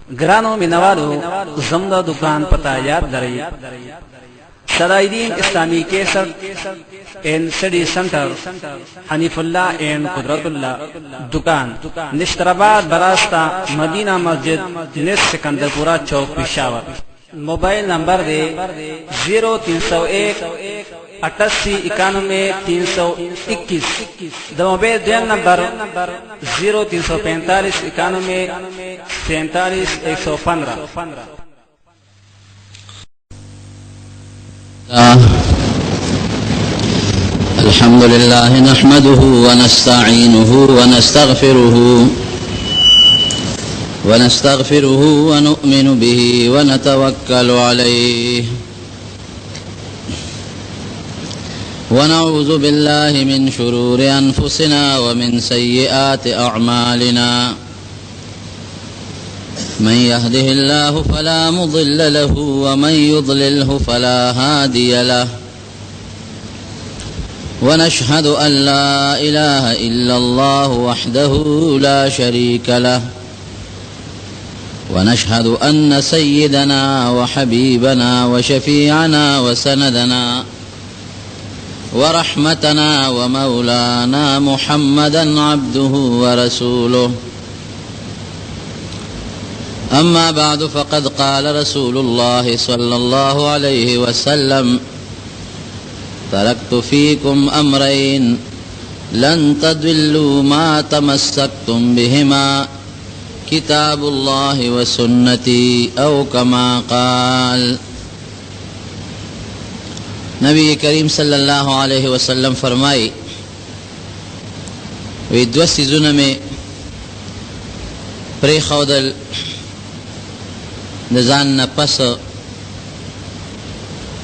گرانو مینوالو زمدہ دکان پتہ یاد لرئی سرائدین اسلامی کیسر اینڈ سٹڈی سنٹر حنیف اللہ اینڈ قدرت اللہ دکان نشترآباد براستہ مدینہ مسجد نس سکندرپورہ چوک پشاور موبائل نمبر دے 0301 88 91 321 موبائل دین نمبر 0345 91 47 115 الحمد لله نحمده ونستعينه ونستغفره ونؤمن به ونتوكل عليه ونعوذ بالله من شرور أنفسنا ومن سيئات أعمالنا من يهده الله فلا مضل له ومن يضلله فلا هادي له ونشهد أن لا إله إلا الله وحده لا شريك له ونشهد أن سيدنا وحبيبنا وشفيعنا وسندنا ورحمتنا ومولانا محمدا عبده ورسوله أما بعد فقد قال رسول الله صلى الله عليه وسلم تركت فيكم أمرين لن تضلوا ما تمسكتم بهما كتاب الله وسنتي أو كما قال نبی کریم صلی اللہ علیہ وسلم فرمائی وی دو سیزون میں پری خودل نزان نپس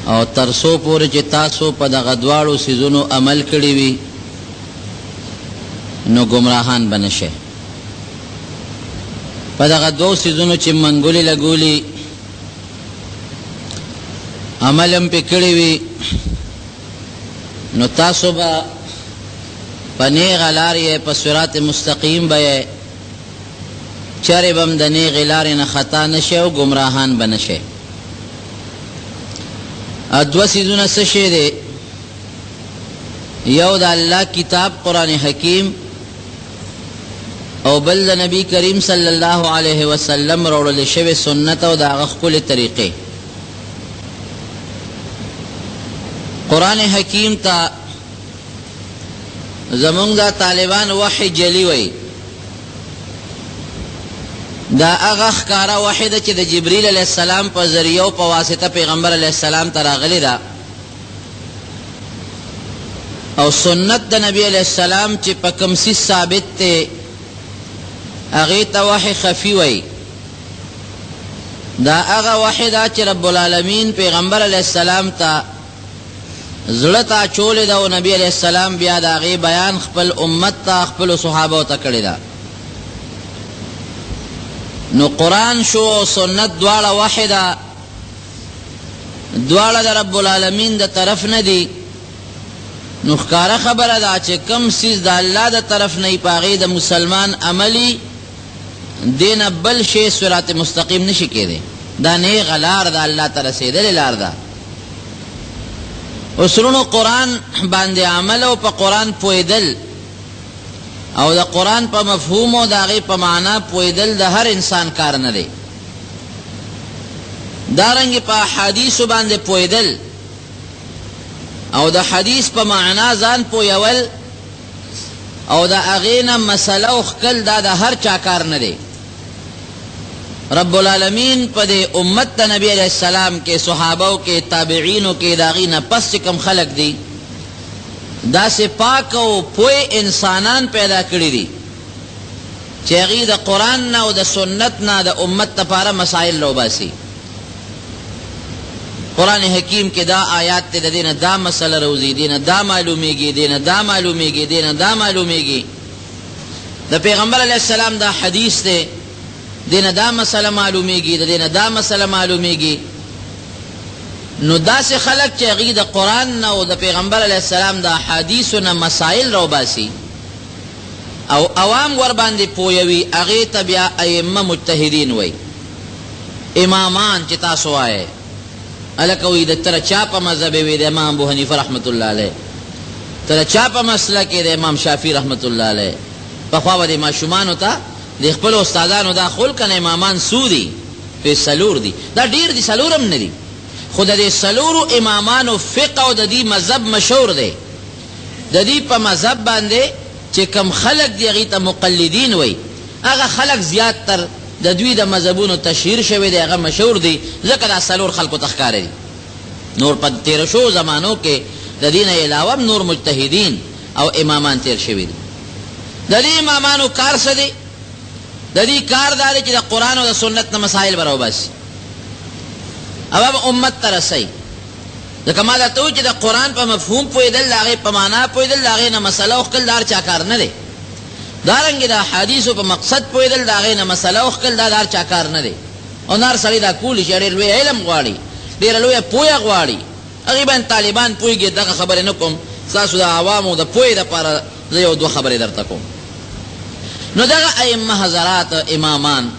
او ترسو پوری چی تاسو پا دا غدوارو سیزونو عمل کری وی نو گمراہان بنشے پا دا غدوارو سیزونو چی منگولی لگولی عملم پی کری وی نو تاسو با پا نیغ لاری پا صراط مستقیم بے چرے بم دا نیغ لاری نخطا نشے و گمراہان بنشے ادو سیزون سشے دے یو دا اللہ کتاب قرآن حکیم او بل دا نبی کریم صلی اللہ علیہ وسلم روڑ شو سنت او دا غخکل طریقے قرآن حکیم تا زمونگ دا طالبان وحی جلی وی دا اغخ کارا وحی دا چی دا جبریل علیہ السلام پا ذریعو پا واسطہ پیغمبر علیہ السلام تراغلی دا او سنت دا نبی علیہ السلام چی پا کمسی ثابت تے اغیتا وحی خفی وی دا اغا وحی دا چی رب العالمین پیغمبر علیہ السلام تا زلطا چول دا و نبی علیہ السلام بیا دا غی بیان خپل امت تا خپل صحابہ تا کردی دا نو قرآن شو سنت دوارا واحدا دوارا دا رب العالمین دا طرف ندی نو خکارا خبر دا چه کم سیز دا اللہ دا طرف نی پاغی دا مسلمان عملی دین بل شی صراط مستقیم نشکی دے دا نیغ لار دا اللہ ترسیدل لار دا اسرونو قرآن باندے عمل او پا قرآن پویدل او دا قرآن پا مفہوم او دا غی پا معنی پویدل دا ہر انسان کار ندے دارنگی پا حدیث باندے پویدل او دا حدیث پا معنی زان پویول او دا اغینا مسئلہ اخکل دا ہر چاکار ندے رب العالمین پا دے امت تا نبی علیہ السلام کے صحابوں کے تابعینوں کے داغین پس چکم خلق دی دا سے پاک و پوئے انسانان پیدا کری دی چیغی دا قرآن نا و دا سنت نا دا امت تا پارا مسائل لو باسی قرآن حکیم کے دا آیات تے دینا دا مسئلہ روزی دینا دا معلومی گی دینا دا معلومی گی دینا دا معلومی گی دا پیغمبر علیہ السلام دا حدیث تے دینا دا مسئلہ معلومی گی دینا دا مسئلہ معلومی گی نو دا سے خلق چاگی دا قرآن نا و دا پیغمبر علیہ السلام دا حدیث نا مسائل رو باسی او عوام ور باندې پویوي هغه تبع ائمه مجتهدین وای امامان چې تاسو وایې هلکه وایي د تره چا په مذهب وي د امام ابو حنیفه رحمت الله علیه، تره چا په مسله کې د امام شافعي رحمت الله علیه. پخوا به د ماشومانو ته د خپلو استادانو دا خول کنه امامان څو دي؟ په څلور دي. دا ډېر دي، څلور هم نه دي، خو د دې څلورو امامانو فقه او د دې مذهب مشهور دی. د دې په مذهب باندې چې کم خلق دی هغې ته مقلدین وایي، هغه خلق زیات تر د دوی د مذهبونو تشهیر شوی دی، هغه مشهور دی، ځکه دا څلور خلکو ته ښکاره دي. نور په تېره شوو زمانو کې د دې نه علاوه نور مجتهدین او امامان تېر شوي دي. د دې امامانو کار څه دی؟ د دې کار دا دی چې د قرآن او د سنت نه مسایل به راوباسي او به امت ته رسوي. ځکه ما درته وویل چې د قرآن په مفهوم پوهېدل، د هغې په معنا پوهېدل، د هغې نه مسله وښکل، دا هر چا کار نه دی. دارنګې د احادیثو په مقصد پوهېدل، د هغې نه مسله وښکل، دا د هر چا کار نه دی. او نه هر سړی دا کولی چې ډېر لوی علم غواړي، ډېره لویه پوهه غواړي، هغې باندې طالبان پوهېږي. دغه خبرې نه کوم، ستاسو د عوامو د پوهې دپاره زه یو دوه خبرې درته کوم. نو دغه ائمه حضرات امامان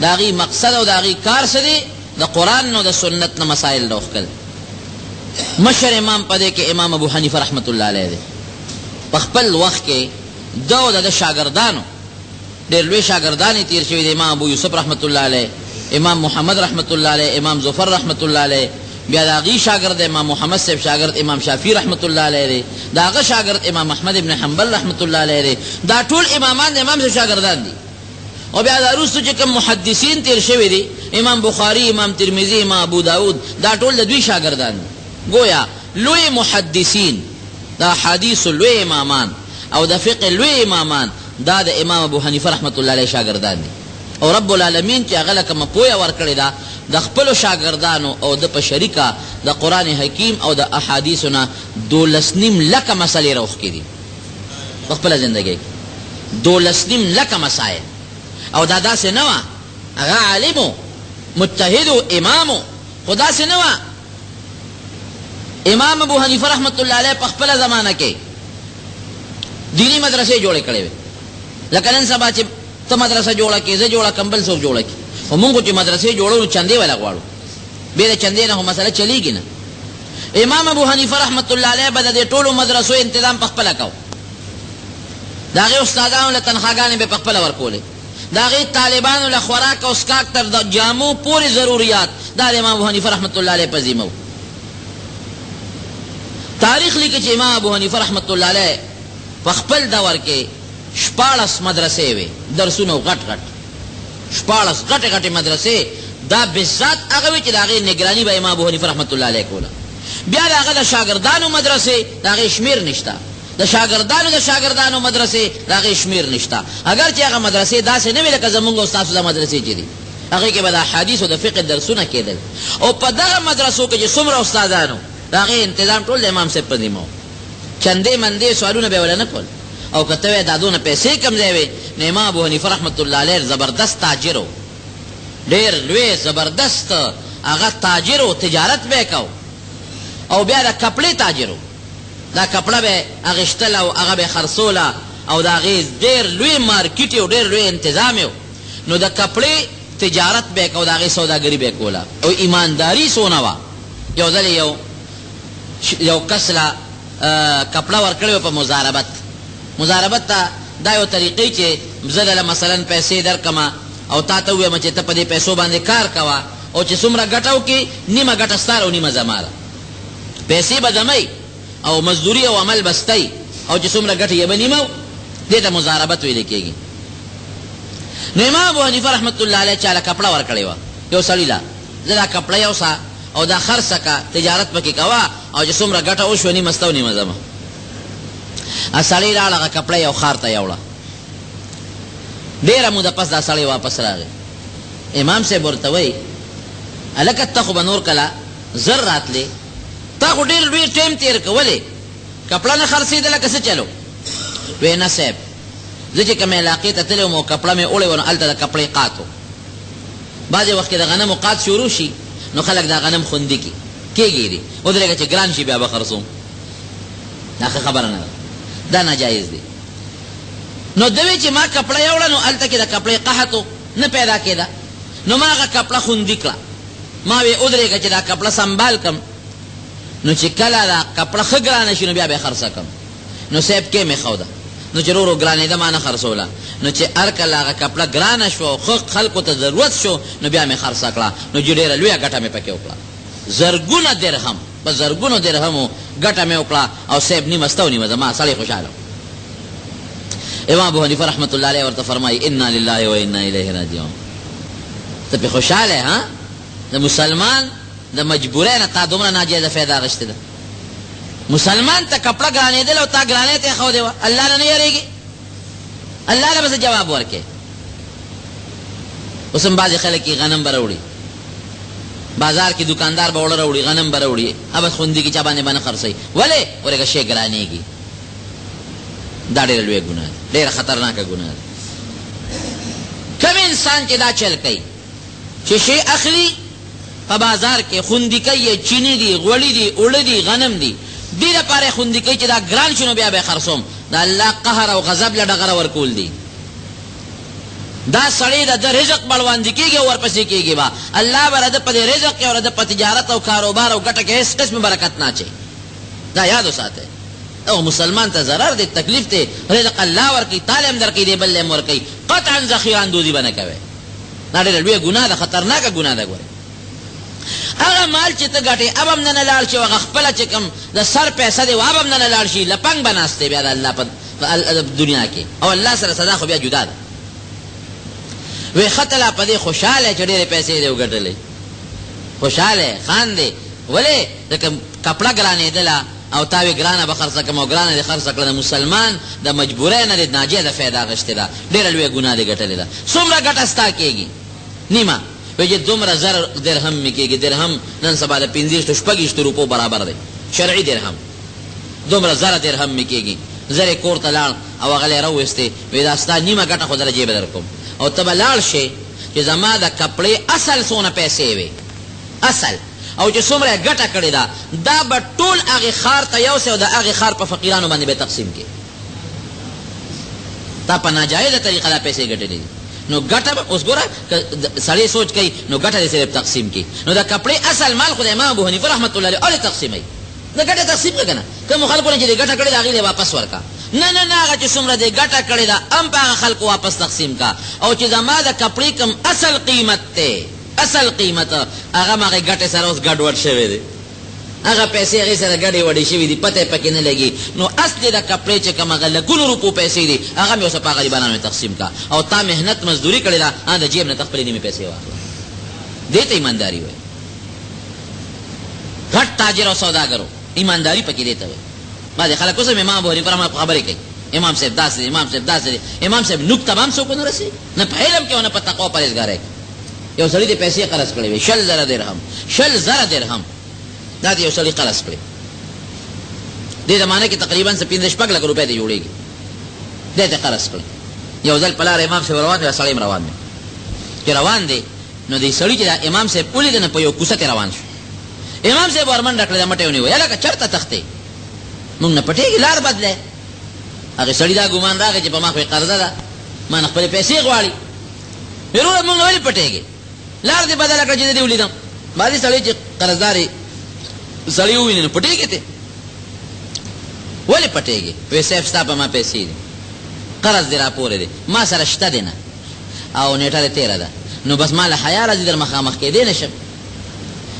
د هغې مقصد او د هغې کار څه دی؟ د قرآن او د سنت نه مسایل راوښکل. مشر امام په دې کې امام ابو حنیفه رحمت الله علیه دی. په خپل وخت کې ده او د شاګردانو ډېر لوی شاګردان یې تېر شوي دي. امام ابو یوسف رحمت الله علیه، امام محمد رحمت الله علیه، امام ظفر رحمت الله علیه، بیا د هغې شاګرد امام محمد صاحب شاګرد امام شافعي رحمت الله علیه دی، د هغه شاګرد امام احمد ابن حنبل رحمت الله علیه دی. دا ټول امامان د امام صاحب شاګردان دي. او بیا دا وروسته چې کوم محدثین تېر شوي دي، امام بخاري، امام ترمذي، امام ابو داود، دا ټول د دوی شاګردان دي. گویا لوی محدثین، دا حدیث لوی امامان او د فقه لوی امامان، دا د امام ابو حنیفه رحمت الله علیه شاګردان دي. او رب العالمین چې هغه له کومه پوهه ورکړې ده د خپلو شاګردانو او د په شریکه د قرآن حکیم او د احادیثو نه 12.5 لکه مسلې راوښکې دي په خپله زندګۍ کې. 12.5 لکه مسایل. او دا داسې نه وه، هغه عالمو مجتهدو امامو، خو داسې نه وه. امام ابو حنیفه رحمت الله علیه په خپله زمانه کې دینی مدرسې جوړې کړې وې. لکه نن سبا چې ته مدرسه جوړه کړې، زه جوړه کړم، بل څوک جوړه کړي. خو مونږ چې مدرسې جوړو نو چندې وله غواړو، بې د چندې نه خو مسله چلېږي نه. امام ابو حنیفه رحمت الله علیه به د دې ټولو مدرسو انتظام په خپله کو. د هغې استادانو له تنخواګانې به په خپله ورکولې، د هغې طالبانو له خوراک او څښاک تر د جامو پورې ضروریات دا د امام ابو حنیفه رحمت الله علیه په ذمه و. تاریخ لیکي چې امام ابو حنیفه رحمت الله علیه په خپل دور کې 14 مدرسې وې، درسونه غټ غټ 14 غټې غټې مدرسې. دا بالذات هغه وې چې د هغې نګراني به امام ابو حنیفه رحمت الله علیه کوله. بیا د هغه د شاګردانو مدرسې د هغې شمېر نشته، د شاګردانو مدرسې د هغې شمېر نشته. اگر چې هغه مدرسې داسې نه وې لکه زمونږ او ستاسو د مدرسې چې دي، هغې کې به د احادیث او د فقه درسونه کېدل. او په دغه مدرسو کې چې څومره استادانو د هغې انتظام ټول د امام صاحب په ذمه و. چندې مندې سوالونه به یې وله نه کول. او که ته وایې دا دونه پیسې کم ځای وې، نو امام ابو حنیفه رحمت الله علیه زبردست تاجر و، ډېر لوی زبردست هغه تاجر و، تجارت به یې کو. او بیا د کپړې تاجر و، دا کپړه به یې اخېستله او هغه به یې خرڅوله، او د هغې ډېر لوی مارکیټ یې و، ډېر لوی انتظام یې. نو د کپړې تجارت به یې کو، د هغې سوداګري به یې کوله. او ایمانداري څونه وه. یو ځل یو کس له کپړه ورکړې وه په مزاربت ته. دا یو طریقې چې زه دله مثلا پیسې درکمه او تا ته ووایم چې ته په دې پیسو باندې کار کوه، او چې څومره ګټه وکړي نیمه ګټه ستا او نیمه زما ده. پیسې به زمئ او مزدوري او عمل به ستئ، او چې څومره ګټه یې به نیمه. دې ته مزاربت ویلی کېږي. نو امام ابو حنیفه رحمت الله علیه چاله کپړه ورکړې وه یو سړي له، زه دا کپړه یوسه او دا خرڅه که، تجارت پکې کوه، او چې څومره ګټه وشوه نیمه سته او نیمه زما. سړی لاړ هغه کپړه یو ښار ته یوړه. ډېره موده پس دا سړی واپس راغی. امام صاحب ورته وایي هلکه ته خو به نور کله زر راتلې، تا خو ډېر لوی ټایم تېر که، ولې کپړه نه خرڅېدله که څه چلو؟ وی نه صاحب، زه چې کومې علاقې ته تللی وم او کپړه مې وړې وه، نو هلته د کپړې قات و. بعضې وخت کې د غنمو قات شروع شي نو خلک دا غنم خوندي کېږي دي، ودرېږه چې ګران شي بیا به خرڅوم. دا ښه خبره نه ده، دا ناجایز دی. نو دوی چې ما کپړه یوړه نو هلته کې د کپړې قحط نه پیدا کېده. نو ما هغه کپړه خوندي کړه ما وی ودرېږه چې دا کپړه سنبال کم نو چې کله دا کپړه ښه ګرانه شي نو بیا به خرڅه کم نو صاحب کې مې ښوده نو چې ورو ګرانېده ما نه خرڅوله نو چې هر کله هغه کپړه ګرانه شوه ښه خلکو ته ضرورت شو نو بیا مې خرڅه کړه نو چې ډېره لویه ګټه مې پکې وکړه زرګونه درهم په زرګونو درهمو ګټه مې وکړه او صاحب نیمه سته او نیمه زما سړی خوشحاله امام ابو حنیفه رحمت الله علیه ورته فرمایي انا لله و انا الیه راجعون ته پې خوشحاله ها د مسلمان د مجبورۍ نه تا دومره ناجایزه فایده اخیستې ده مسلمان ته کپړه ګرانېدل او تا ګرانۍ ته یې ښودې وه الله نه نه یېرېږي الله له به څه جواب ورکړې اوس هم بعضې خلک یې غنم به راوړي بازار کې دکاندار به وړه راوړي غنم به راوړي ابد خوندي کې چا باندې به نه خرڅوي ولې ورېږه شی ګرانېږي دا ډېره لویه ګناه ده ډېره خطرناکه ګناه ده کم انسان چې دا چل کوي چې شی اخلي په بازار کې خوندي کوي چینی دي غوړي دي اوړه دي غنم دي دې لپاره خوندي کوي چې دا ګران شي نو بیا به یې خرڅوم د الله قهر او غضب له ډغره ورکول دي دا سړی د رزق بړواندې کېږي او ورپسې کېږي به الله به رده په دې رزق کې او رده په تجارت او کاروبار او ګټه کې هېڅ قسم برکت نه اچوي دا یاد وساتئ او مسلمان ته ضرر دی تکلیف دی رزق الله ورکوي تاله هم درکوي دی بل هم ورکوي قطعا ذخیره اندوزي به نه کوئ دا ډېره لویه ګناه ده خطرناکه ګناه ده ګورئ هغه مال چې ته ګټې اب هم نه نه لاړ شي هغه خپله چې کوم د سر پیسه دی اب هم نه نه لاړ شي لپنګ به ناست دی بیا د الله په دنیا کې او الله سره صدا خو بیا جدا ده وی خطلا په دې خوشحاله چې ډېرې پیسې دې وګټلې خوشحاله خاندې ولې ځکه کپړه ګرانېدله او تا وی ګرانه به خرڅه کړم او ګرانه دې خرڅه کړه د مسلمان د مجبورۍ نه دې ناجیزه فایده اخیستې ده ډېره لویه ګناه دې ګټلې ده څومره ګټه ستا کېږي نیمه وی چې دومره زر درهم مې کېږي درهم نن سبا د 15-16 روپو برابر دی شرعي درهم دومره زره درهم مې کېږي زر یې کور ته لاړ او هغه یې راوویستې وی دا ستا نیمه ګټه خو در جیبه در کوم او ته به لاړ شې چې زما د کپړې اصل څونه پیسې وې اصل او چې څومره یې ګټه کړې ده دا به ټول هغې ښار ته یوسې او د هغې ښار په فقیرانو باندې به تقسیم کړي تا په ناجایزه طریقه دا پیسې ګټلې دي نو ګټه به اوس ګوره سړی سوچ کوي نو ګټه دې صرف تقسیم کړي نو د کپړې اصل مال خو د امام ابو حنیفه رحمت الله علیه ولې تقسیموي د ګټه تقسیم کړه که نه کومو خلکو نه چې دې ګټه کړې ده هغې دې واپس ورکړه نه نه نه هغه چې څومره دې ګټه کړې ده هم په هغه خلکو واپس تقسیم کا او چې زما د کپړې کوم اصل قیمت دی اصل قیمت هغه هم هغې ګټې سره اوس ګډوډ شوی دی هغه پیسې هغې سره ګډې وډې شوي دي پته یې پکې نه لګي نو اصل د کپړې چې کوم هغه لکونو روپو پیسې دي هغه مې اوس په غریبانو تقسیم کا او تا محنت مزدوري کړې ده د جیب نه ته خپلې نیمې پیسې واخله دې ته ایمانداري وایي غټ تاجر او سوداګرو ایمانداري پکې دې ته وایي بعضې خلک اوس هم امام ابو حنیفه رحمه خبرې کوي امام صاحب داسې دی امام صاحب داسې دی امام صاحب نقطه به هم څوک ونه رسېږي نه په علم کې او نه په تقوا او پرهېزګارۍ کې یو سړي دې پیسې قرض کړې وې 10,000 درهم دا دې یو سړي قرض کړې دې زمانه کې تقریبا 15-16 لک روپۍ دې جوړېږي دې ته قرض کړې یو ځل په لاره امام صاحب روان دی سړی هم روان دی چې روان دی نو دې سړي چې دا امام صاحب ولیده نه په یو کوڅه کې روان شو امام صاحب ورمنډه کړې ده مټې ونیوه هلکه چېرته تښتې مونږ نه پټېږي لار بدلی هغې سړي دا ګمان راغی چې په ما خو یې قرضه ده ما نه خپلې پیسې غواړي وروره مونږ ولې پټېږي لار دې بدله کړه چې دې ولیدم بعضې سړی چې قرضدار سړی وویني نو پټېږي ته ولې پټېږي وایي صاحب ستا په ما پیسې دي قرض دې را پورې دی ما سره شته دی نه او نیټه دې تېره ده نو بس ما له حیا راځي در مخامخ کېدی نه شم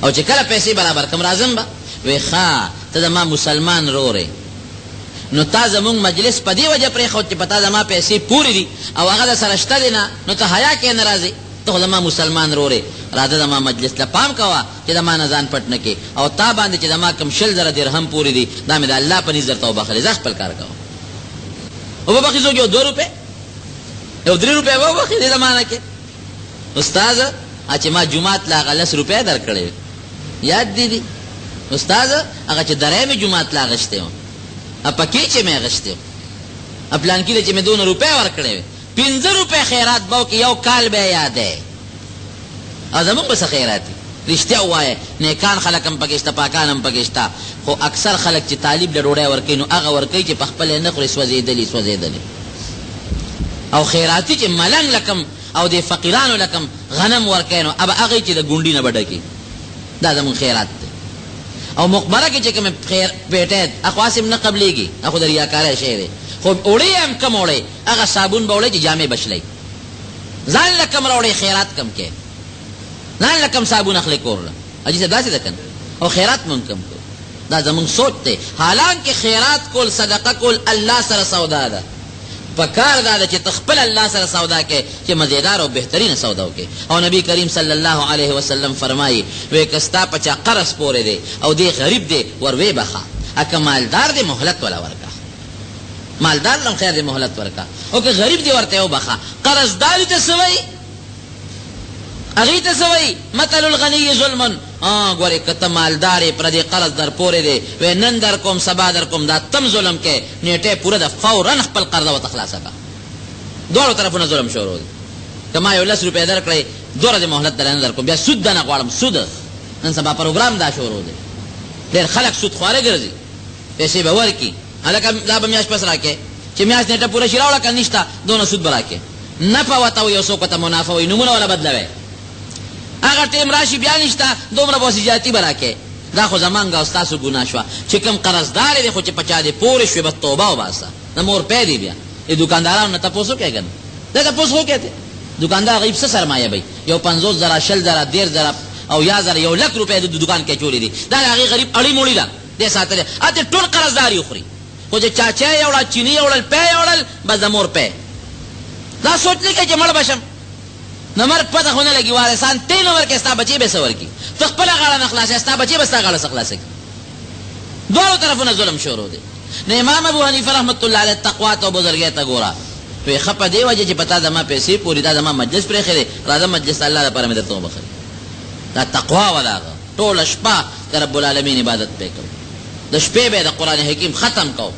او چې کله پیسې برابر کم راځم به وی ښه ته زما مسلمان رورې نو تا زمونږ مجلس په دې وجه پرېښود چې په تا زما پیسې پورې دي او هغه در سره شته دی نه نو ته حیا کې نه راځې ته خو زما مسلمان رورې راځه زما مجلس له پام کوه چې زما نه ځان پټ نه کې او تا باندې چې زما کوم 10,000 درهم پورې دي دا مې د الله په نظر ته وبخلې ځه خپل کار کوه وبخې څوک یو 2 روپۍ یو 3 روپۍ وبخې دې زمانه کې استاذ چې ما جومات له هغه 10 روپۍ درکړې یاد دي استاذ هغه چې درې مې جومات لا غشته و پکې چې مې غشته و پلان کې چې مې 2 روپۍ ورکړې 15 روپۍ خیرات باو کې یو کال به یادې ازمون بس خیراتی رښتیا وایه نیکان خلک هم پکې شته پاکان هم پکې شته خو اکثر خلک چې طالب له ډوډۍ ورکوي نو هغه ورکوي چې په خپل نه خوري سوځېدلي او خیراتی چې ملنګ لکم او د فقیرانو لکم غنم ورکوي نو اب هغې چې د ګونډي نه به ډکي دا زمونږ خیرات دی او مقبره کې چې کوم پیټی اخواس هم نه قبلیږي اخو د ریاکاری شی دی خو اوړی هم کم اوړی هغه صابون به اوړی چې جامې بشلی ځان له کم راوړی خیرات کم کې ځان له کم صابون اخلی کور له حاجي صاحب داسې ده که او خیرات مو هم کم کو دا زمونږ سوچ دی حالانکه خیرات کول صدقه کول الله سره سودا ده پکار دا ده چې ته خپل الله سره سودا کې چې مزیدار او بهترینه سودا وکې او نبی کریم صلی الله علیه وسلم فرمایي وی که ستا په چا قرض پورې دی او دی غریب دی ور وی بخه اکه مالدار دی مهلت ولا ورکه مالدار لم خیر دی مهلت ورکه او که غریب دی ورته وبخه قرضدار ته سوی اغی ته سوی مثل الغنی ظلم گوری کتا مالداری پر دی قرض در پوری دی وی نن در کم سبا در کم دا تم ظلم کے نیٹے پورا دا فوراً خپل قرض و تخلاصا کا دوارو طرفونا ظلم شروع دی کما یو 10 روپے در کړی دور دی مهلت در در کم بیا سود دا نغوارم سود نن سبا پروگرام دا شروع دی دیر خلق سود خواره گرزی پیسے باور کی حالکا دا با میاش پس راکے چه میاش نیٹا پورا شراولا کل نشتا دونا سود براکے نفا وطاو یو سوکتا منافع وی نمونه والا بدلوی اگر تیم راشی بیا نشتا دومره بوسی جاتی براکه دا خو زمانگا استاسو گناه شوا چه کم قرضداری دی خو چه پچا دی پوری شوی با توبه و باسا نمور پیدی بیا ای دکانداران نه تپوسو که گن دا تپوس ہو کہتے دکاندار غیب سے سرمایه بی یو 50 زرا 60 زرا 10 زرا او یا زرا یو لک روپے دو دکان کے چوری دی دا هغه غریب اړی موړی دا دې ساتل اته ټول قرضداري خوري خو چې چاچا یوړل چینی یوړل پې یوړل بس د مور پې دا سوچ لکه چې مړ بشم نمر پتہ ہونے لگی وارثان 3 نمبر کے ستا بچے بے سور کی تخپل غاړه نخلاص ستا بچے بستا غاړه سخلاص کی دوه طرفونه ظلم شروع دي نه امام ابو حنیفه رحمت الله علیه تقوا تو بزرګی تا ګورا تو خپ دی وجه چې پتا دما پیسې پوری دا دما مجلس پر خره راځه مجلس الله لپاره مې درته وبخل دا تقوا ولا ټول شپه رب العالمین عبادت وکړو د شپې به د قران حکیم ختم کو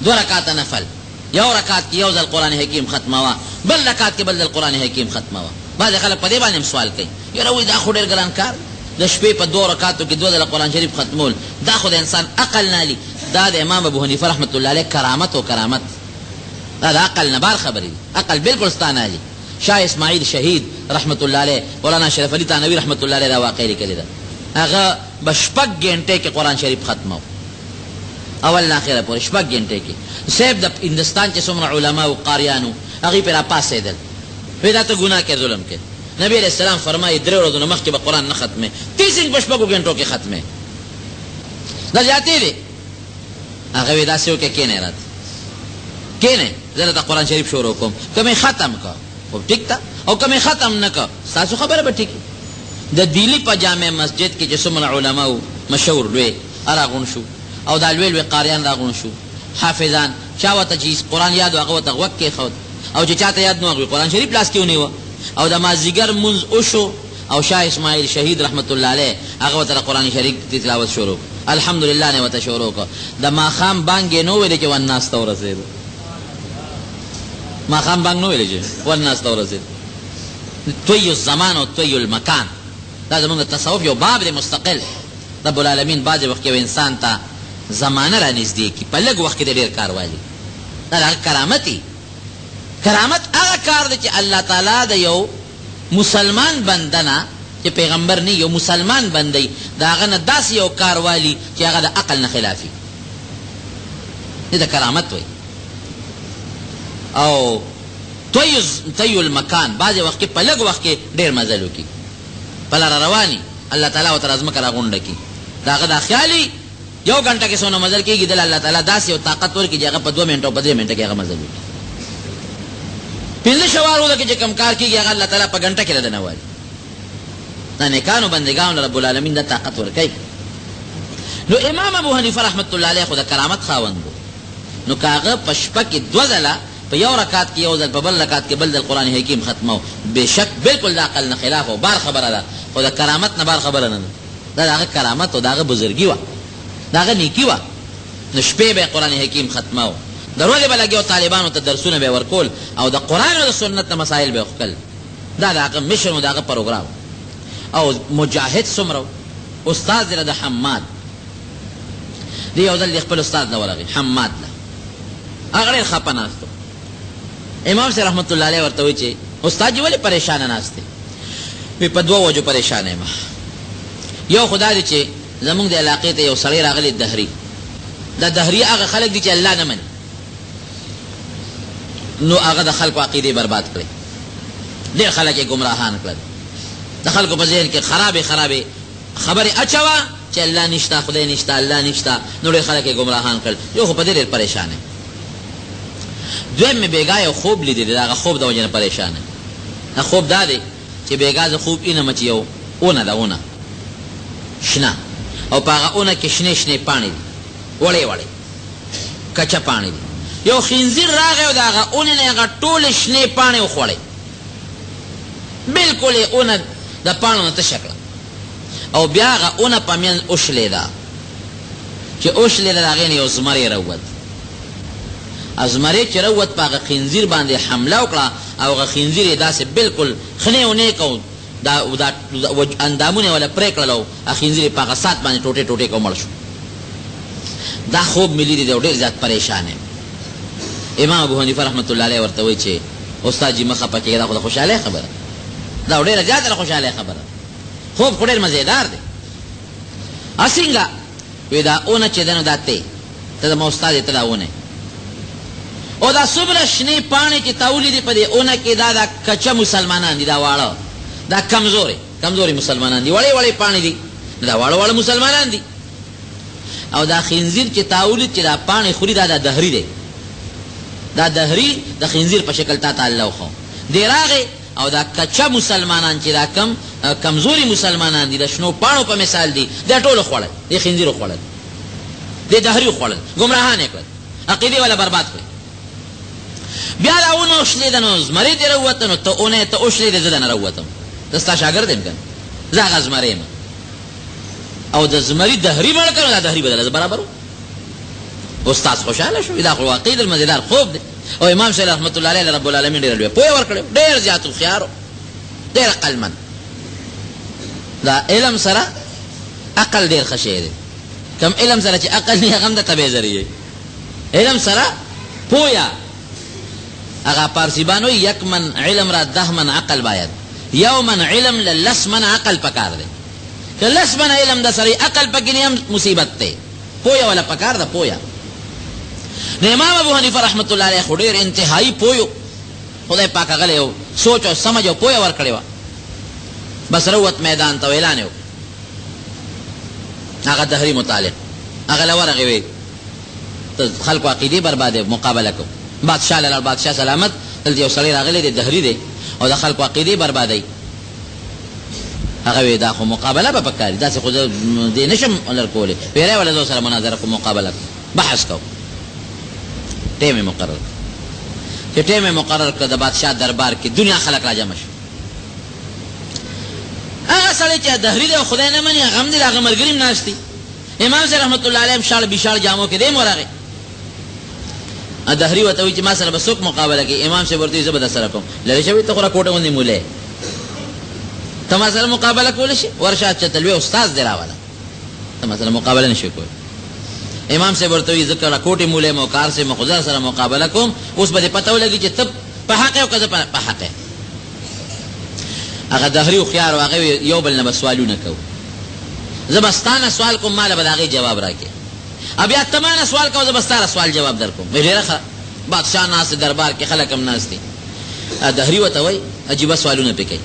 2 رکعات نفل یو رکعت کی یو ځل قران حکیم ختموا بل رکعت کې بل ځل قران حکیم ختموا بعض خلک په دې باندې سوال کوي یاره وای دا خو ډېر ګران کار د شپې په 2 رکعاتو کې 2 ځله قران شریف ختمول دا خو د انسان عقل نه لي دا د امام ابو حنیفه رحمت الله علیه کرامت او کرامت دا د عقل نه بار خبرې عقل بالکل ستانه لي شاه اسماعیل شهید رحمت الله علیه مولانا شرف علي تانوی رحمت الله علیه دا واقع لیکلی دا هغه بشپک غنټه کې قران شریف ختمو اول اخره پورې شپږ غنټه کې سیب د هندستان چې څومره علما او قاریانو هغه پر پاسېدل پیدا ته ګناه کې ظلم کې نبی علیہ السلام فرمایي 3 ورځې مخکې به قران نه ختمه 30 بشپږ غنټو کې ختمه دا جاتی دي هغه ودا سیو کې کینه رات کینه زه ته قران شریف شروع کوم کمه ختم کا او ټیک تا او کمه ختم نه کا تاسو خبره به ټیک د دیلی په جامع مسجد کې چې څومره علما او مشهور لوی اراغون شو او دا لوی قاریان راغون شو حافظان چاوته چې قران یاد او هغه ته وکه خود او چې چاته یاد نو قران شریف لاس کې ونیو او د مازیګر منز او شو او شاه اسماعیل شهید رحمت الله علیه هغه ته قران شریف تلاوت شروع الحمدلله نه وته شروع کو د ماخام بانګ نو ویل چې وناس تو رسید ماخام بانګ نو ویل چې وناس تو رسید توي الزمان او توي المكان دا زموږ تصوف یو باب دی مستقل رب العالمین بعض وخت یو انسان ته زمانه را نږدې کی په لږ وخت کې ډېر کار والی دا کرامتي کرامت هغه کار دی چې الله تعالی د یو مسلمان بندنا چې پیغمبر نه یو مسلمان بندي دا هغه نه داسې یو کار والی چې هغه د عقل نه خلافي دا کرامت وي او توي المکان بعض وخت په لږ وخت کې ډېر مزلو کی په لار رواني الله تعالی او ترازم کرا غونډه کی دا هغه د خیالي یو غنټه کې سونه مزل کېږي د الله تعالی داسې یو طاقت ورکړي چې هغه په 2 منټو په 3 منټه کې هغه مزل وکړي پنځه شوارو د کې کم کار کېږي هغه الله تعالی په غنټه کې لدنه وایي نه نیکانو بندګانو رب العالمین د طاقت ورکړي نو امام ابو حنیفه رحمت الله علیه خدای کرامت خاوند نو کاغه پشپه کې 2 ځله په یو رکعت کې یو ځل په بل رکعت کې بل د قران حکیم ختمو بشک بالکل د عقل نه خلاف او بار خبره ده خو د کرامت نه بار خبره نه ده دا هغه کرامت او داغه بزرګي و داغه نیکی و نو شپې به قران حکیم ختمو دروازه بلګیو طالبانو ته درسونه به ورکول او د قران او د سنت مسائل به خپل دا داغه مشن او داغه پروګرام او مجاهد سمرو استاد د حماد دی یو ځل خپل استاد لورغي حماد لا هغه خپناستو امام سے رحمت الله علیه ورته وی چې استاد جی ولې پریشانه ناست دی؟ وی په دوه وجو پریشانه یم. یو خدا دی چې زمونږ د علاقې ته یو سړی راغلی دهري. دا دهري هغه خلک دي چې الله نه مني، نو هغه د خلکو عقیدې برباد کړي، ډېر خلک یې ګمراهان کړل، د خلکو په ذهن کې خرابې خبرې اچوه چې الله نشته، خدای نشته، الله نشته، نو ډېر خلک یې ګمراهان کړل. یو خو په دې ډېر پریشان یم. دویم مې بېګا یو خوب لیدلی دی، د هغه خوب د وجې نه پریشان یم. دا خوب دا دی چې بېګا زه خوب اینم چې یو اونه ده، اونه شنه، او په هغه اونه کې شنې پاڼې دي، وړې کچه پاڼې دي. یو خنزیر راغی او د هغه اونې نه هغه ټولې شنې پاڼې وخوړې، بلکل یې اونه د پاڼو نه تشه کړه، او بیا هغه اونه په منځ اوشلېده. چې اوشلېده د هغې نه یو زمری راووت. زمری چې راووت په هغه خنزیر باندې حمله وکړه، او هغه خنزیر یې داسې بلکل خنې ونې کو، دا اندامونه یې وله پرې کړل، او خنزیر یې په هغه سات باندې ټوټې کو مړ شو. دا خوب مې لیدی دی او ډېر زیات پریشان یم. امام ابو حنیفه رحمت الله علیه ورته وایي چې استاد جي مه خفه کېږه، دا خو د خوشحالۍ خبره، دا ډېره زیاته د خوشحالۍ خبره. خوب خو ډېر مزېدار دی. څنګه؟ وی دا اونه چې ده نو دا ته زما استاد یې ته دا اونه، او دا څومره شنې پاڼې چې تا ولیدې په دې اونه کې، دا کچه مسلمانان دي، دا واړه، دا کمزوري مسلمانان دي، وړې پاڼې دي، دا واړه مسلمانان دي. او دا خنزیر چې تا ولید چې دا پاڼې خوري، دا دهري دی، دا دهري د خنزیر په شکل تا الله وخو دی راغی. او دا کچه مسلمانان چې دا کمزوري مسلمانان دي، د شنو پاڼو په مثال دي، دا ټولو خوړل، د خنزیر خوړل، د دهري خوړل، ګمراهان یې کړل، عقیدې والا برباد کړل. بیا دا اونه اوشلېده، نو زمری دې راووته، نو ته اونه ته اوشلېدې، زه دنه راووتم، زه ستا شاګرد یم که نه، زه هغه زمری یم. او د زمری دهري مړ کړ، دا دهري بدله زه برابر و. استاد خوشحاله شو. دا خو واقعي ډېر مزېدار خوب دی. او امام صاحب رحمت الله علیه رب العالمین ډېره لویه پوهه ورکړې، ډېر زیات هوښیار و، ډېر عقلمند. دا علم سره عقل ډېر ښه شی دی. کم علم سره چې عقل نه، هغه هم د تبې ذریعه. علم سره پوهه، هغه پارسیبان وایي یک من علم را 10 من عقل باید، یو من علم للس من عقل پکار دی. که لس من علم د سره عقل پکې نه هم مصیبت دی، پوهه ولا پکار ده، پوهه. نو امام ابو حنیفه رحمت الله علیه خو ډېر انتهایی پوه، خدای پاک هغه له یو سوچ او سمج او پوهه ورکړې وه. بس راووت میدان ته، اعلان یې وکړ، هغه دهري متعلق هغه له ورغې وی ته خلکو عقیدې بربادې، مقابله کوو. بادشاه لاړ، بادشاه سلامت، دلته یو سړی راغلی دی دهري دی، او د خلکو عقیدې بربادوي. هغه وی دا خو مقابله به پکار دي، داسې خو دې نشم لرکولی، پیری ولا زه سره مناظره کوم، مقابله کوم، بحث کوم. ټیم یې مقرر کړ. چې ټیم یې مقرر کړ، د بادشاه دربار کې دنیا خلک را جمع شو. هغه سړی چې دهري دی او خدای نه مني، هغه هم دی، هغه ملګري هم ناست دي. امام صاحب رحمت الله علیه شاړ بیشاړ جامو کې دی هم ورغی. دهري ورته وایي چې ما سره به څوک مقابله کوي؟ امام صاحب ورته وایي زه به در سره کوم. لرې شه وایي ته خو را کوټه غوندې مولی، ته ما سره مقابله کولی شي؟ ورشه چې ته لوی استاد دی راوله، ته ما سره مقابله نه شي کولی. امام صاحب ورته وایي زه که را کوټې مولی یم او کار صاحب خو زه سره مقابله کوم، اوس به دې پته ولګي چې ته په حق یې او که زه په حق یې. هغه دهري هوښیار و، هغه یو بل نه به سوالونه کوو، زه به ستا نه سوال کوم، ما له به د هغې جواب راکړې، بیا ته ما نه سوال کوه، زه به ستا سوال جواب در کوم. ډېره ښه. بادشاه ناست دربار کې، خلک هم ناست دي. دهري ورته وایي عجیبه سوالونه پې کوي.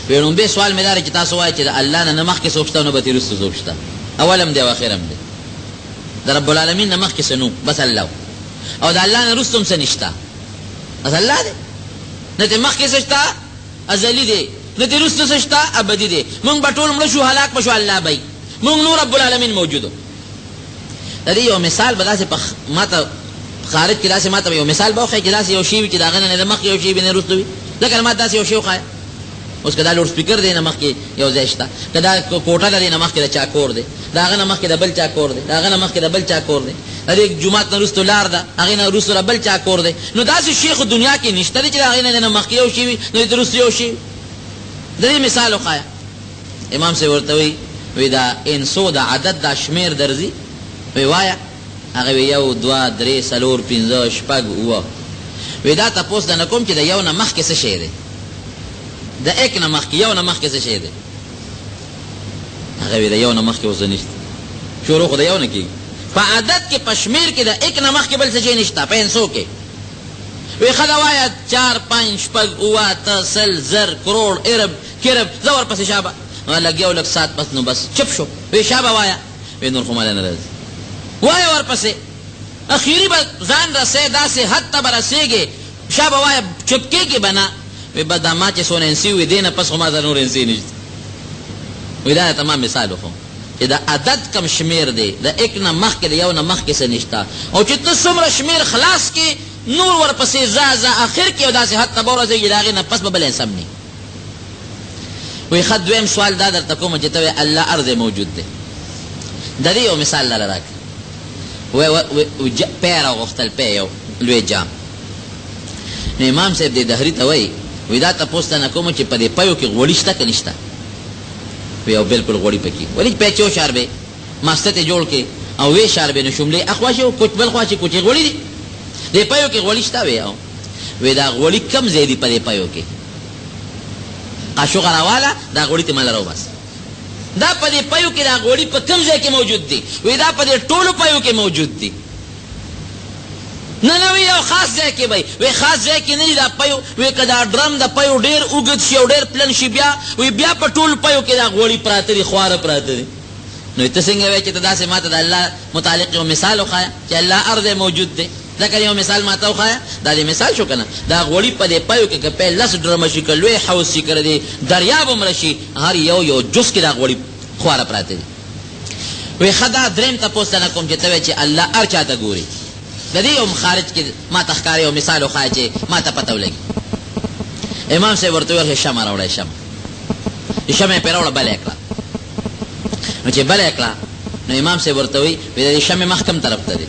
وی لومبی سوال مې دا دی چې تاسو وایئ چې د الله نه مخکې څوک شته، نو به ترې وروسته څوک شته، اول هم دی او اخر هم دی. د رب العالمین نه مخکې څه نو، بس الله، او د الله نه وروسته هم څه نشته، بس الله دی. نه ترې مخکې څه شته، ازلي دی، نه ترې وروسته څه شته، ابدي دی. موږ به ټول مړه شو، هلاک به شو، الله به موږ نور رب العالمین موجود. د دې یو مثال به داسې ما ته خارج کې داسې ما ته یو مثال به وښایي چې داسې یو شی وي چې د هغه نه د مخکې یو شی وي نه وروسته وي. ځکه ما داسې یو شی وښایه، اوس که دا لوډ سپیکر دی نه مخکې یو ځای شته، که دا کوټه ده دی نه مخکې د چا کور دی، د هغه نه مخکې د بل چا کور دی، د هغه نه مخکې د بل چا کور دی، د دې جومات نه وروسته لار ده، هغې نه وروسته د بل چا کور دی. نو داسې شی خو دنیا کې نشته دی چې د هغې نه مخکې یو شی وي نو د وروسته یو شی وي. د دې مثال وښایه. امام صاحب ورته وایي دا انسو د عدد دا شمېر درځي؟ وایي وایه. هغه وی 1 2 3 4 5 6 7 8. وی دا تپوس د نه کوم چې د یو نه مخکې څه شی دی، د ایک نه مخکې یو نه مخکې څه شی دی هغه وی د یو نه مخکې اوس نشته شروع خو د یو نه کېږي په عدد کې په شمېر کې د ایک نه مخکې بل څه شی نشته پینسو کې وی ښه ده وایه 4 5 6 اوه 8 سل زر کروڑ ارب کرب زه ورپسې شابه لږ یو لږ ساعت پس نو بس چپ شو وی شابه وایه وی نور خو ماله نه راځي وایه ورپسې اخیری به ځان رسې داسې حد ته به رسېږې شابه وایه چپکېږي به نه وی بس دا ما چې څونه انسي وي دې نه پس خو ما سره نور انسي نشته وی دا تمام مثال وخو چې د عدد کم شمیر دی د ایک نه مخکې د یو نه مخکې څه نشته او چې ته څومره شمیر خلاص کې نور ورپسې ځه اخر کې یو داسې حد ته به ورسېږي د هغې نه پس به بل انسم نه وی ښه دویم سوال دا درته کوم چې ته وی الله ارض موجود دی د دې یو مثال دله راکړه پی راغوښتل پی یو لوی جام نو امام صاحب دې دهري ته وایي وی دا تپوس ته نه کوم چې په دې پیو کې غوړي شته که نشته وی او بالکل غوړي پکې ولې پیچو شاربې ماسته ته جوړ کې او وی شاربې نو شملې اخوا شي کوچ بل خوا چې کوچې غوړي دي دې پیو کې غوړي شته وی او وی دا غوړي کم ځای دي په دې پیو کې قاشوغه راواله دا غوړي ته مال راو بس دا په دې پیو کې دا غوړي په کم ځای کې موجود دي وی دا په دې ټولو پیو کې موجود دي نه نه وی یو خاص ځای کې وی خاص ځای کې نه دي دا پیو وی که دا ډرم د پیو ډېر اوږد شي او ډېر پلن شي بیا په ټولو پیو کې دا غوړي پراته دي خواره پراته دي نو ته څنګه وایې چې ته داسې ما ته د الله متعلق یو مثال وښایه چې الله ارض موجود دی ځکه یو مثال ما ته وښایه دا دې مثال شو که نه دا غوړي په دې پیو کې که پی 10 ډرمه شي که لوی حوض شي که د دریاب عمره شي هر یو جز کې دا غوړي خواره پراته دي وی ښه دا درېیم تپوس ته نه کوم چې ته وایې چې الله هر چا ته ګوري د دې یو مخارج کې ما ته ښکاره یو مثال وښایه چې ما ته پته ولګي امام صاحب ورته وویل شمع راوړی شمع شمع یې پرې راوړه بله یې کړه نو چې بله یې کړه نو امام صاحب ورته وایي د دې شمع مخ کم طرف ته دی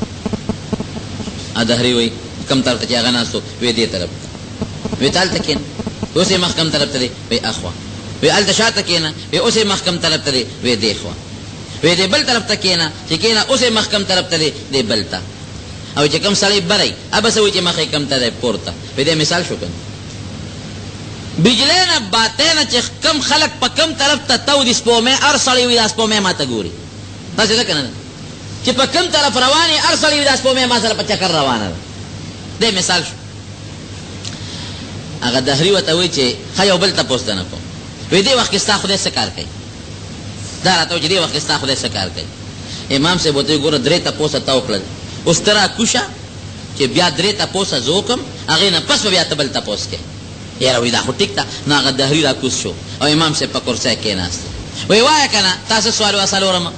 دهري وایي کم طرف ته چې هغه ناست و وی دې طرف ته وی ته هلته کښېنه اوس یې مخ کم طرف ته دی وی اخوا وی هلته شاته کښېنه وی اوس یې مخ کم طرف ته دی وی دې خوا وی دې بل طرف ته کښېنه چې کښېنه اوس یې مخ کم طرف ته دی دې بل ته او چې کم سړی بری ابه څه وایي چې مخ یې کم ته دی پورته وی دې مثال شو که بجلی نه باطی نه چې کم خلک په کم طرف ته تودي سپومې هر سړی وي دا سپومې ما ته ګوري داسې ده که نه چې په کم طرف روان یې هر سړی وي دا سپومې ما سره په چکر روانه ده دی مثال شو هغه دهري ورته وایي چې ښه یو بل تپوس ته نه کوم وایي دې وخت کې ستا خدای څه کار کوي دا راته وایي چې دې وخت کې ستا خدای څه کار کوي امام صاحب ورته وایي ګوره 3 تپوسه تا وکړل اوس ته راکوشه چې بیا 3 تپوسه زه وکړم هغې نه پس به بیا ته بل تپوس کوې یاره وایي دا خو ټیک ده نو هغه دهري راکوز شو او امام صاحب په کرسی کېناست وایي وایه که نه تا څه سوال وه څلورمه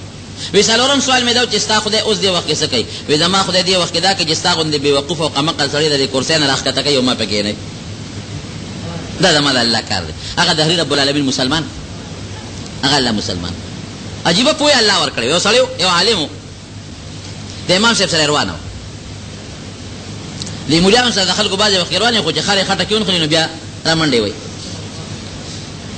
وی څلورم سوال مې دا و چې ستا خدای اوس دې وخت کې څه کوي وی زما خدای دې وخت کې دا کوي چې ستا غوندې بېوقوف او قمقل سړی د دې کرسی نه راښکته کوي او ما پکې نه دا زما د الله کار دی هغه دهري رب العالمین مسلمان هغه الله مسلمان عجیبه پوهه الله ورکړی یو سړی یو عالم و د امام صاحب سره روانه و د مولیانو سره د خلکو بعضې وخت روانې خو چې خر یې خټه کې ونخلي نو بیا را منډې وایي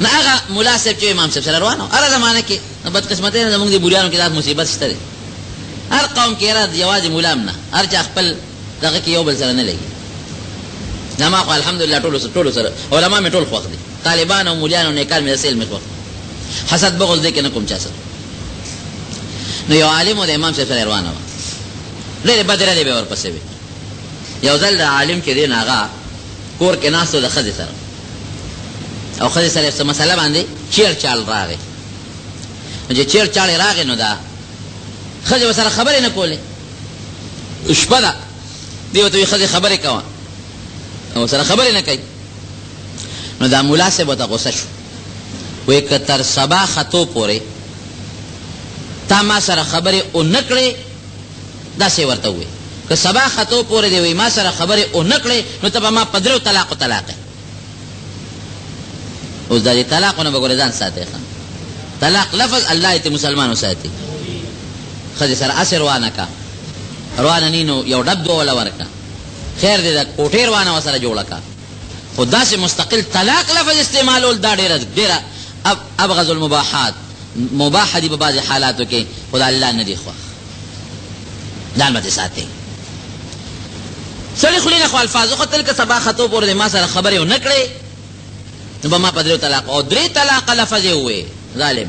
نو هغه ملا صاحب چې امام صاحب سره روان و هره زمانه کې بدقسمتۍ نه زموږ د مولیانو کې دا مصیبت شته دی هر قوم کې یاره یوازې مولام نه هر چا خپل دغه کې یو بل سره نه لګي زما خو الحمدلله ټولو سره علما مې ټول خوښ دي طالبان او مولیان او نیکان مې د سیل مې خوښ حسد بغض دی که نه کوم چا سره نو یو عالم و د امام صاحب سره روانه وه ډېرې بدې ردې به ورپسې وي یو ځل د عالم چې دی نو هغه کور کې ناست و د ښځې سره او ښځې سره څه مسله باندې چیړ چال راغی نو چې چیړ چال یې راغی نو دا ښځې ورسره خبرې نه کولې شپه ده دې ورته وایي ښځې خبرې کوه او ورسره خبرې نه کوي نو دا ملا صاحب ورته غوسه شو وایي که تر سبا خطو پورې تا ما سره خبرې ونه کړې داسې ورته ووایي که سبا خطو پورې دی وایي ما سره خبرې ونه کړې نو ته به ما په 3 طلاقو طلاقې اوس دا دې طلاقونه به ګورې ځان ساتئ طلاق لفظ الله یې ته مسلمان وساتي ښځې سره هسې روانه که روانه نی نو یو ډب دوه وله ورکه خیر دی د کوټې روانه ورسره جوړه که خو داسې مستقل طلاق لفظ استعمالول دا ډېره ابغض المباحات مباح دي په بعضې حالاتو کې خو د الله نه دي خوښ ځان به دې ساتئ سړي خولې نه خو الفاظ وختل که سبا خطو پورې د ما سره خبرې ونه کړې نو به ما په 3 طلاق او 3 طلاق لفظ یې ووې ظالم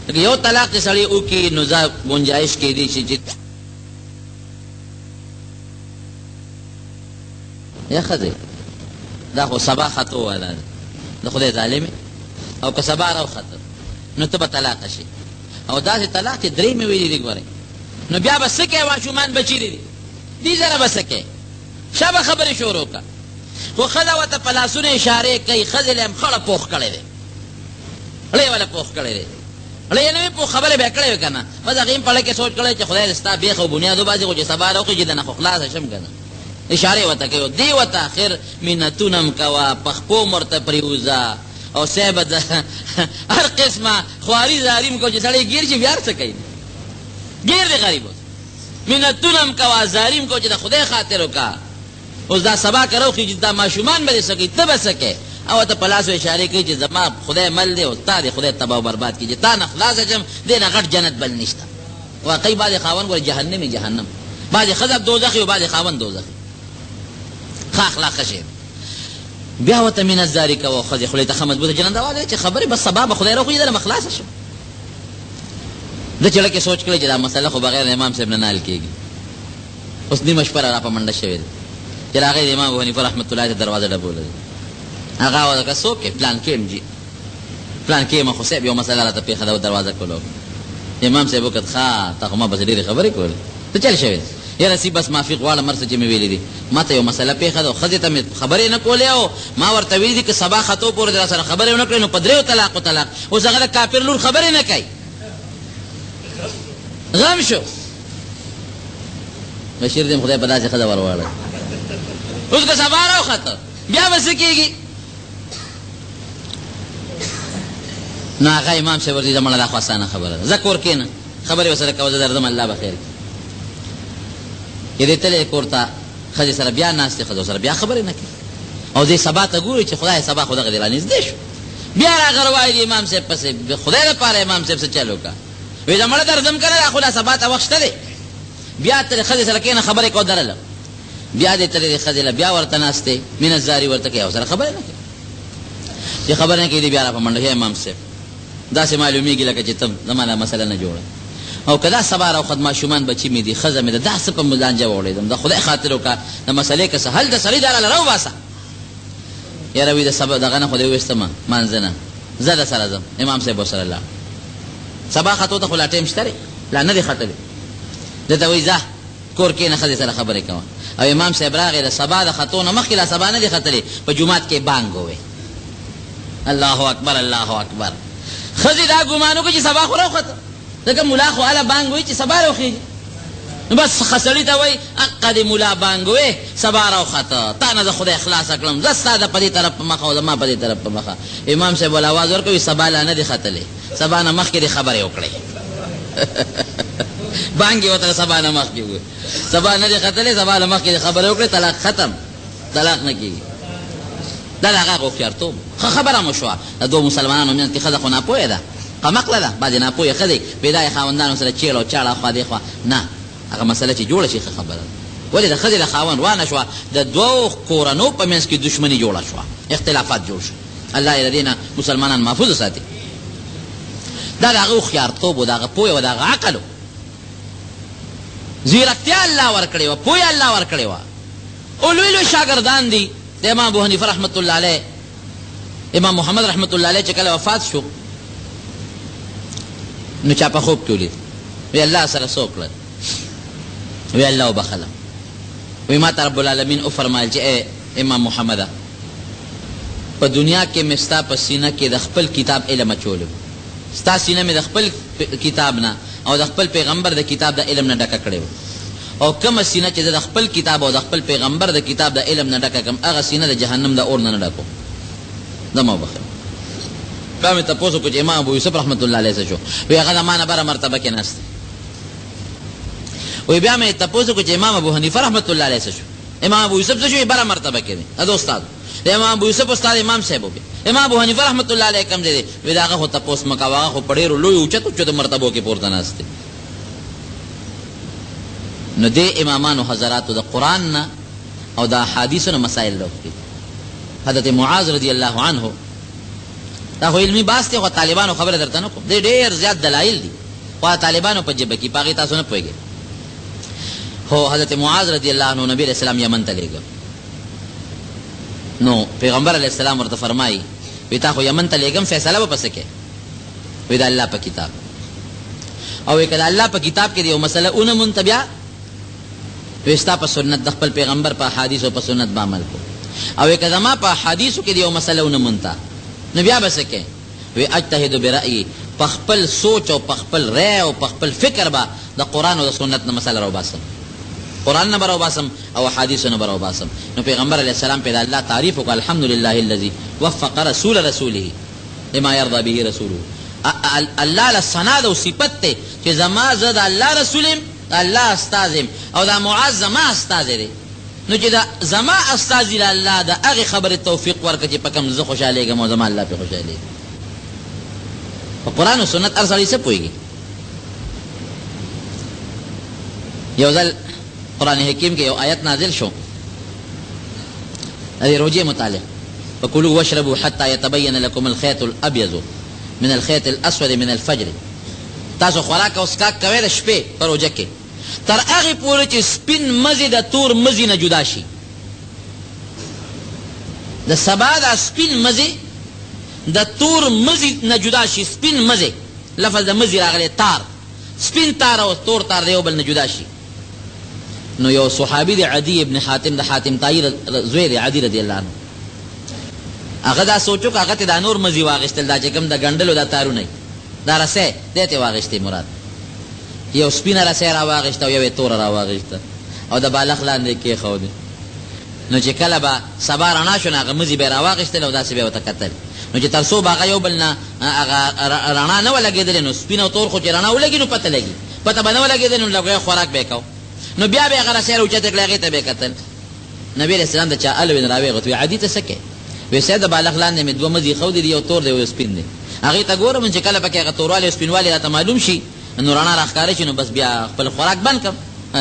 لکه یو طلاق چې سړی وکړي نو دا گنجایش کېدی شي چې یا ښځې دا خو سبا خطو والا د خدای ظالمې او که سبا راوخته نو ته به طلاقه شي او داسې طلاق چې 3 مې ویلي دي ګورئ نو بیا به څه کوې ماشومان به چیرې دي دې ځره به څه کوې ښه به خبرې شروع کړه خو ښځه ورته په لاسونو اشارې کوي ښځې له یې خړه پوخ کړی دی خړه یې والا پوخ کړی دی خړه یې نه وي پوخ خبرې به یې کړې وي که نه بس هغې هم په اړه کې سوچ کړی چې خدای دې ستا بیخ او بنیاد وباسي خو چې سبا راوخي چې دنه خو خلاصه شم که نه اشارې ورته کوي دې ورته اخر منتونه م کوه پخپو م ورته پرېوځه او صاحبه د هر قسمه خواري زاري م کوه چې سړی ګیر شي بیا څه کوي ګیر دی غریب اوس منتونه م کوه زاري م کوه چې د خدای خاطر وکړه اوس دا سبا که راوخي چې دا ماشومان به دې څه کوي ته به څه کوې او ته په لاسو اشارې کوي چې زما خدای مل دی او تا دې خدای تباه و برباد کړي چې تا نه خلاصه شم دې نه غټ جنت بل نشته واقعي بعضې خاوند ګوره جهنم یې جهنم بعضې ښځه دوزخي او بعضې خاوند دوزخي ښه اخلاق ښه شی بیا ورته مینت زاري کوه ښځې خولې ته ښه مضبوطه جننده والی چې خبرې بس سبا به خدای راوخي دله به خلاصه شم ده چې لکه سوچ کړی چې دا مسله خو بغیر امام صاحب نه نال کېږي اوس نیمه شپه را په منډه شوې ده چې راغی د امام ابو حنیفه رحمت الله ته دروازه ډبوله ده هغه ورته څوک یې پلان کې یم جي پلان کې یم خو صاحب یو مسله راته پېښه ده دروازه کولو امام صاحب وکړه ښه تا خو ما بس ډېرې خبرې کولې ته چل شوې یاره سی بس معافي غواړم هر څه چې مې ویلي دي ما ته یو مسله پېښه ده ښځې ته مې خبرې نه کولې او ما ورته ویلي دي که سبا خطو پورې در سره خبرې ونه کړې نو په 3 طلاق طلاق اوس هغه د کافر لور خبرې نه کوي غم شو بشیر دې خدای په داسې ښځه ور واړه اوس که سبا راوخته بیا به څه کېږي نو هغه امام صاحب ورته زموږ دا خو اسانه خبره ده ځه کور کښېنه خبرې ورسره کوه زه درځم الله به خیر کړي چې دې تللی کور ته ښځې سره بیا ناستې ښځو سره بیا خبرې نه کوي او دې سبا ته ګوري چې خدای سبا خو دغه دې رانږدې شو بیا راغله وایي د امام صاحب پسې خدای دپاره امام صاحب څه چل وکړه وایي زه مړه درځم که نه دا خو لا سبا ته وخت شته دی بیا ته د ښځې سره کښېنه خبرې کوه درله بیا دې تللی د ښځې له بیا ورته ناستې مینت زاري ورته کوي او سره خبرې نه کوي چې خبرې نه کوي دې بیا را په منډه یا امام صاحب داسې معلومیږي لکه چې ته زما دا مسله نه جوړه او که دا سبا راوخت ماشومان بچي مې دي ښځه مې ده دا څه په لانجه واوړېدم د خدای خاطر وکړه د مسلې که څه حل د سړي دا راله راوباسه یاره وي د سبا دغه نه خو دې وویستمه مانځه نه زه د سره ځم امام صاحب ورسره لاړ سبا خطو ته خو لا ټایم شته دی لا نه دی ختلی ده ته وایي ځه کور کښېنه ښځې سره خبرې کوه او امام صاحب راغی د سبا د خطو نه مخکې لا سبا نه دی ختلی په جومات کې بانګ ووی الله اکبر الله اکبر ښځې دا ګمان وکړي چې سبا خو راوخته ځکه ملا خو هله بانګ وایي چې سبا راوخېږي نو بس سړي ته وایي حقه د ملا بانګ وی سبا راوخته تا نه زه خدای خلاصه کړم زه ستا د په دې طرف په مخه او زما په دې طرف په مخه امام صاحب ول اواز ورکوي سبا لا نه دی ختلی سبا نه مخکې دې خبرې وکړئ بانګ یې ورته سبا نه مخکې ووایي سبا نه دی ختلی سبا نه مخکې دې خبرې وکړئ طلاق ختم طلاق نه کېږي دا د هغه هوښیارتوب ښه خبره مو شوه د دوو مسلمانانو منځ کې ښځه خو ناپوهه ده قمقله ده بعضې ناپوهې ښځې پیدا یې خاوندانو سره چیړ او چاړه خوا دې خوا نه هغه مسله چې جوړه شي ښه خبره ده ولې د ښځې د خاوند وانه شوه د دوو کورنو په منځ کې دشمني جوړه شوه اختلافات جوړ شو الله یې د دې نه مسلمانان محفوظ وساتي دا د هغه هوښیارتوب و د هغه پوهې و د هغه عقل و زیرکتیا الله ورکړې وه پوهې الله ورکړې وه او لوی لوی شاګردان دي د امام ابو حنیفه رحمت الله علیه امام محمد رحمت الله علیه چې کله وفات شو نو چا په خوب کې ولید وی الله سره څه وکړل وی الله وبخله وی ما ته رب العالمین وفرمایل چې ای امام محمده په دنیا کې مې ستا په سینه کې د خپل کتاب علم اچولی ستا سینه مې د خپل کتاب نه او د خپل پیغمبر د کتاب د علم نه ډکه کړې او کومه سینه چې د خپل کتاب او د خپل پیغمبر د کتاب د علم نه ډکه کړم هغه سینه د جهنم د اور نه ډکو دا ما وبخله بیا مې تپوس وکړو چې امام ابو یوسف رحمت الله علیه څه شو وی هغه زما نه بره مرتبه کې ناست وی بیا مې تپوس وکړو چې امام ابو حنیفه رحمت الله علیه څه شو امام ابو یوسف څه شو بره مرتبه کې دی دا استاد د امام ابو یوسف استاد امام صاحب وبی امام ابو حنیفه رحمت الله علیه کوم دی وی دا هغه خو تپوس مه کوه هغه خو په ډېرو لویو اوچتو مرتبو کې پورته ناست دی نو دې امامانو حضراتو د قرآن نه او د احادیثو نه مسایل لوستي حضرت معاذ رضی الله عنه دا خو علمي بحث دی، خو طالبانو خبره درته نه کوم، دی ډېر زیات دلایل دي، خو طالبانو په جبه کې په هغې تاسو نه پوهېږئ. خو حضرت معاذ رضی الله عنه نبی علیہ السلام یمن ته لېږه. نو پیغمبر علیہ السلام ورته فرمایي وی تا خو یمن ته لېږم، فیصله به پسې کې وی د الله په کتاب، او که د الله په کتاب کې د یو مسله ونه مونته بیا وی ستا په سنت د خپل پیغمبر په احادیثو په سنت به عمل کو، او که زما په احادیثو کې د یو مسله ونه مونته نو بیا به څه کې وی اجتهد برأیي، په خپل سوچ او په خپل رأی او په خپل فکر به د قرآن او د سنت نه مسله راوباسم، قرآن نه به راوباسم او احادیثو نه به راوباسم. نو پیغمبر علیہ السلام په د الله تعریف وکړه، الحمدلله الذي وفق رسول رسوله لما يرضى به رسوله. الله له ثنا ده او صفت ته چې زما زه د الله رسول یم، الله استاذ یم، او دا معاذ زما استاذ دی. نو چې دا زما استاذ له الله د هغې خبرې توفیق ورکړه چې په کوم زه خوشحالېږم او زما الله پې خوشحالېږي. په قرآن او سنت هر سړی څه پوهېږي. یو ځل قرآن حکیم کې یو آیت نازل شو د روژې متعلق، فکلوا واشربوا حتی یتبین لکم الخیط الابیض من الخیط الاسود من الفجر. تاسو خوراک او څښاک کوئ د شپې په روژه کې تر هغې پورې چې سپین مزې د تور مزې نه جدا شي. د سبا دا سپین مزې د تور مزې نه جدا شي. سپین مزې لفظ د مزې راغلی، تار، سپین تار او تور تار د یو بل نه جدا شي. نو یو صحابي دی عدی ابن حاتم د حاتم طایی زوی دی، عدی رضی الله عنه، هغه دا سوچو که هغه ته دا نور مزي واغېستل، دا چې کوم د ګنډلو دا تارونه دا رسۍ دی ته واغېستې مراد، یو سپینه رسۍ را واغېسته او یو یې توره را واغېسته او د بالښت لاندې یې کېښودې. نو چې کله به سبا رڼا شو نو هغه مزي به یې را واغېستل او داسې به یې ورته کتل. نو چې تر څو به هغه یو بل نه هغه رڼا نه ولګېدلې، نو سپین او تور خو چې رڼا ولګي نو پته لګي، پته به نه ولګېدل نو لږ خوراک به یې کو. نو بیا به یې هغه رسۍ راوچته کړې، هغې ته به یې کتل. نبي علیه السلام د چا الوین راویغت وی عدي ته څه کې؟ وی صاحب د بالښت لاندې مې دوه مزي ایښودي دي، یو تور دی یو سپین دی. هغې ته ګورم چې کله پکې هغه توروالی او سپینوالی راته معلوم شي نو رڼا راښکاره شي، نو بس بیا خپل خوراک بند کړم.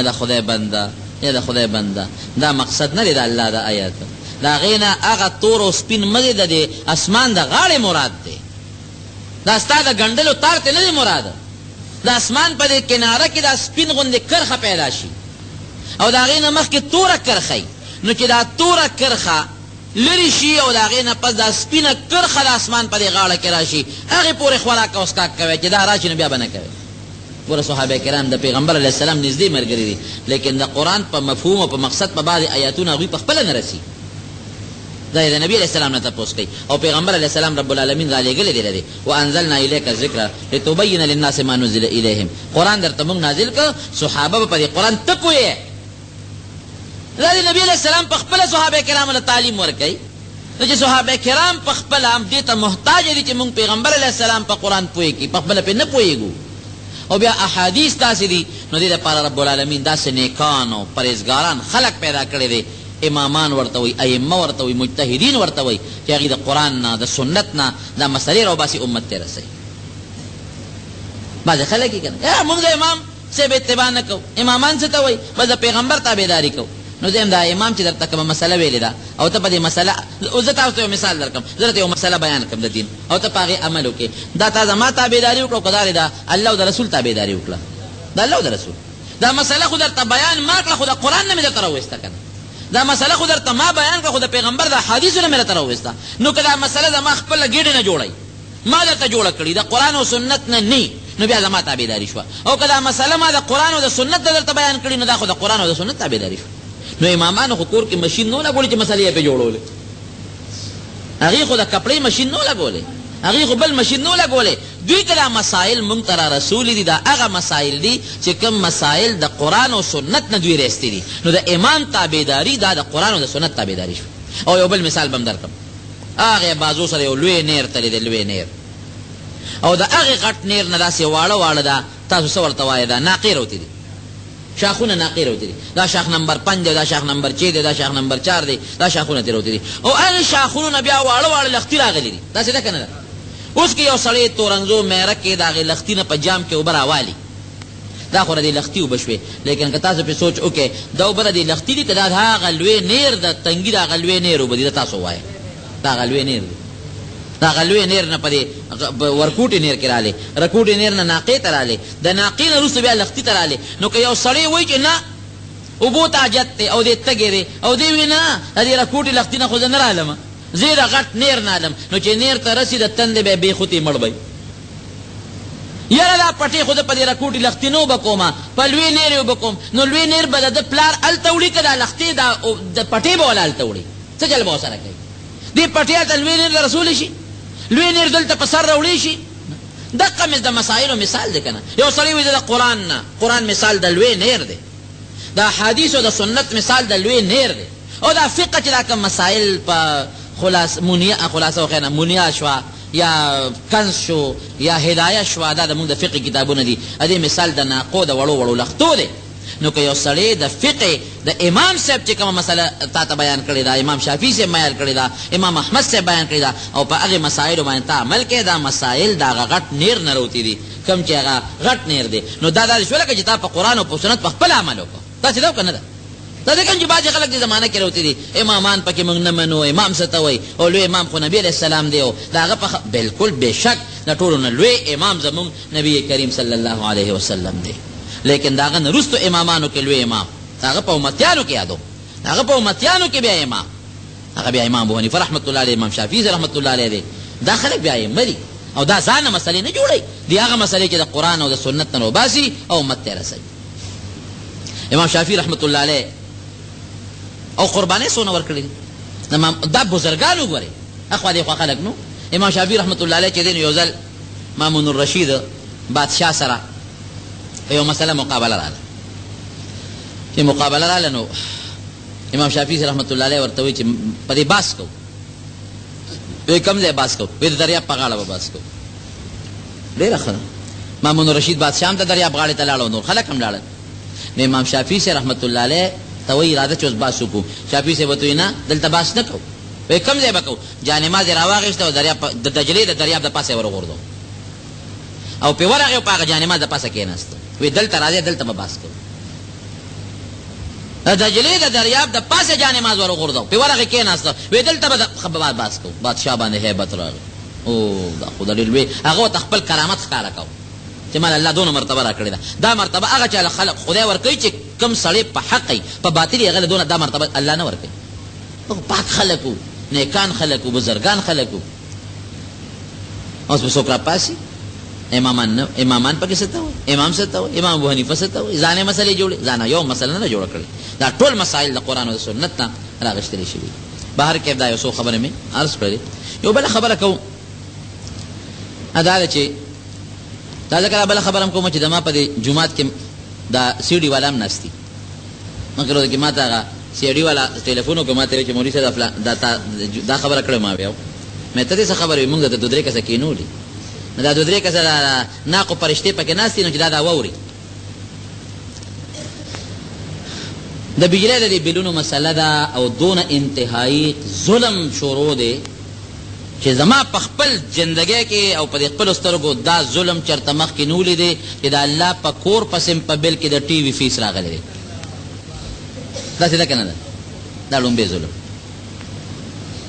د خدای بنده، یا د خدای بنده، دا مقصد نه دی د الله د آیات، د هغې نه هغه تور او سپین مزي د دې اسمان د غاړې مراد دی. دا ستا د ګنډلو تار ته نه دی مراد، د اسمان په دې کناره کې دا سپین غوندې کرښه پیدا شي او د هغې نه مخکې توره کرښه، نو چې دا توره کرښه لرې شي او د هغې نه پس دا سپینه کرښه د اسمان په دې غاړه کې راشي، هغې پورې خوراک او څښاک کوئ، چې دا راشي نو بیا به نه کوئ. ګوره صحابه کرام د پیغمبر علیه السلام نږدې ملګري دي، لیکن د قرآن په مفهوم او په مقصد په بعضې آیاتونه هغوی په خپله نه رسي. دا یې د نبي علیه السلام نه تپوس کوي، او پیغمبر علیه السلام رب العالمین را لېږلی دی لري وانزلنا الیک الذکر لتبین للناس ما نزل الیهم. قرآن درته موږ نازل کړ، صحابه به په دې قرآن ته پوهې. دا د نبی علیه السلام په خپله صحابه کرامو له تعلیم ورکوي، نو چې صحابه کرام په خپله هم دې ته محتاج دي چې موږ پیغمبر علیه السلام په قرآن پوهې کړي، په خپله پرې نه پوهېږو. او بیا احادیث داسې دي، نو دې دپاره رب العالمین داسې نیکان او پرهیزګاران خلق پیدا کړی دی، امامان ورته وایي، ائمه ورته وایي، مجتهدین ورته وایي، چې هغې د قرآن نه د سنت نه دا مسلې راوباسي، امت ته رسوي. بعضې خلک یې که نه موږ د امام صاحب اتباع نه کوو. امامان څه ته وایي؟ بس د پیغمبر تابعداري کوو. نو زه یم دا امام چې درته کومه مسله ویلې ده او ته په دې مسله، زه تاسو ته یو مثال درکړم، زه درته یو مسله بیان کړم د دین او ته په هغې عمل وکړې، دا تا زما تابعداري وکړه او که دا د الله او د رسول تابعداري وکړه، د الله او د رسول. دا مسله خو درته بیان ما کړه، خو د قرآن نه مې درته راوویسته که نه، دا مسله خو درته ما بیان کړه، خو د پیغمبر د حدیثو نه مې درته راوویسته. نو که دا مسله زما خپله ګېډې نه جوړئ، ما درته جوړه کړي، د قرآن او سنت نه نه، نو بیا زما تابعداري شوه. او که دا مسله ما د قرآن او د سنت نه درته بیان کړي، نو دا خو د قرآن او د سنت تابعداري شوه. نو امامانو خو کور کې مشین نه لګولې چې مسلې یې پې جوړولې، هغې خو د کپړې مشین نه لګولې، هغې خو بل مشین نه لګولې. دوی که دا مسایل موږ ته را رسولي دي، دا هغه مسایل دي چې کوم مسایل د قرآن او سنت نه دوی رستی دي، نو د امام تابعداري دا د قرآن او د سنت تابعداري شوه. او یو بل مثال به هم درکړم، هغې بازو سره یو لوی نیر تللی دی، لوی نیر، او د هغې غټ نیر نه داسې واړه واړه ده، تاسو څه ورته وایې، دا ناقې روتې دي، شاخونه ناقې روتې دي، دا شاخ نمبر 5 دی، دا شاخ نمبر 6 دی، دا شاخ نمبر 4 دی، دا شاخونه ترې روتې دي، او هغې شاخونو نه بیا واړه واړه لښتي راغلي دي، داسې ده که نه ده؟ اوس که یو سړی تورنځو میره کې د هغې لښتي نه په جام کې اوبه راوالي، دا خو د دې لښتي اوبه شوې، لیکن که تاسو پرې سوچ وکړئ دا اوبه د دې لښتي دي که دا د هغه لوی نیر د تنګي د هغه لوی نیر اوبه دي، دا تاسو وایه دا هغه لوی نیر دی. دا غلوی نیر نه پدې ورکوټي نیر کې رالی، رکوټي نیر نه ناقې ته رالی، د ناقې نه وروسته بیا لښتي ته رالی. نو که یو سړی وایي چې نه اوبو ته حاجت دی او دې تږی دی او دې وایي نه د دې رکوټي لښتي نه خو زه نه رالم، زه د غټ نیر نه الم، نو چې نیر ته رسي د تندې به یې بېخوتې مړ بی. یاره دا پټې خو د په دې رکوټي لښتي نه اوبه کومه، په لوی نیر یې اوبه کوم. نو لوی نیر به د ده پلار هلته وړي که دا لښتې د پټې به والا هلته وړي، څه چل به ورسره کوي؟ دې پټې هلته لوی نیر ته رسولی شي، لوی نیر دلته په سر راوړی شي. دقه مې د مسایلو مثال دی که نه. یو سړی وایي د قرآن نه، قرآن مثال د لوی نیر دی، د حدیث او د سنت مثال د لوی نیر دی. او دا فقه چې دا کوم مسایل په خلاصه وخی نه منیا شوه یا کنز شو یا هدایه شوه، دا د مونږ د فقه کتابونه دي، ادې مثال د ناقو د وړو وړو لښتو دی. نو که یو سړی د فقه د امام صاحب چې کومه مسله تا ته بیان کړې ده، امام شافعي صاحب بیان کړې ده، امام احمد صاحب بیان کړې ده، او په هغې مسایلو باندې ته عمل کوې، دا مسایل د هغه غټ نیر نه راوتي دي، کوم چې هغه غټ نیر دی. نو دا داسې شوله که چې تا په قرآن او په سنت په خپل عمل وکړو، داسې ده او که نه ده؟ دا ځکه چې بعضې خلک دې زمانه کې راوتي دي امامان پکې موږ نه منو، امام څه ته وایي، او لوی امام خو نبي علیه السلام دی، او د هغه په بلکل بېشک د ټولو نه لوی امام زموږ نبي کریم صلی الله علیه وسلم دی. لیکن داغه نه رستو امامانو کې لوی امام هغه په امتیانو کې یادو، هغه په امتیانو کې بیا امام، هغه بیا امام ابو حنیفه رحمت الله علیه، امام شافعي رحمت الله علیه دی. دا خلک بیا ائمه دي او دا ځان مسلې نه جوړوي، دی هغه مسلې چې د قرآن او د سنت نه وباسي او امت ته رسوي. امام شافعي رحمت الله علیه او قربانۍ څونه ورکړي دا بزرګان وګورئ، اخوا دې خوا خلک نو. امام شافعي رحمت الله علیه چې دی نو یو ځل مامون الرشید بادشاه سره یو مسله مقابله راله، چې مقابله راله نو امام شافعي رحمت الله علیه ورته وایي چې په دې باس کوو. وایي کوم ځای باس کوو؟ وایي د دریاب په غاړه به باس کوو. ډېره ښه. مامون الرشید بادشاه هم د دریاب غاړې ته لاړ او نور خلک هم لاړل. نو امام شافعي رحمت الله علیه ته وایي راځه چې اوس باس وکړو. شافعي صاحب ورته وایي نه دلته باس نه کوو. وایي کوم ځای به کوو؟ جانماز یې راواخېسته او د دجلې د دریاب د پاسه یې ورغورځو او پې ورغې او په هغه جانماز د پاسه کېناسته. وی دلته راځي دلته به باس کوو. د دجلې د دریاب د پاسه جانماز ورغورځو، پې ورغې کېناسته، وی دلته به باس کوو. بادشاه باندې هیبت راغی، او دا خو د ډېر لوی هغه ورته خپل کرامت ښکاره کوو چې مال الله دونه مرتبه را کړې ده. دا مرتبه هغه چا خلق خدای ورکوي چې کوم سړی په حق وي، په باطل یې هغه له دونه دا مرتبه الله نه ورکوي. پاک خلک وو، نیکان خلک وو، بزرګان خلک وو. اوس به څوک راپاسي؟ امامان پکې څه ته وایي؟ امام څه ته وایي؟ امام ابو حنیفه څه ته وایي؟ ځانې مسلې جوړې، ځانه یو مسله نه جوړه کړې، دا ټول مسایل د قرآن او د سنت نه راغښتلې شوي. بهر کې دا یو څو خبرې مې عرض کړلې. یو بله خبره کوم، دا ده چې دا ځکه بله خبره هم کوم چې د ما په دې جومات کې دا سی ډي والا هم ناست دي. مګر کې ما ته هغه سی ډي والا ټلیفون وکړ، ما ته وایي چې مولوي صاحب دا خبره کړې. ما ویل مې ته دې څه خبره وي؟ موږ د دوه درې کسه کېنولي، نو دا دوه درې کسه ناقو پرشتې پکې ناست دي، نو چې دا واوري. د بجلی د دې بلونو مسله ده او دونه انتهایی ظلم شروع دی چې زما په خپل زندګۍ کې او په دې خپلو سترګو دا ظلم چېرته مخکې نه ولیدی چې د الله په کور پسې په بل کې د ټي وي فیس راغلی دی. داسې ده که نه ده؟ دا لومبی ظلم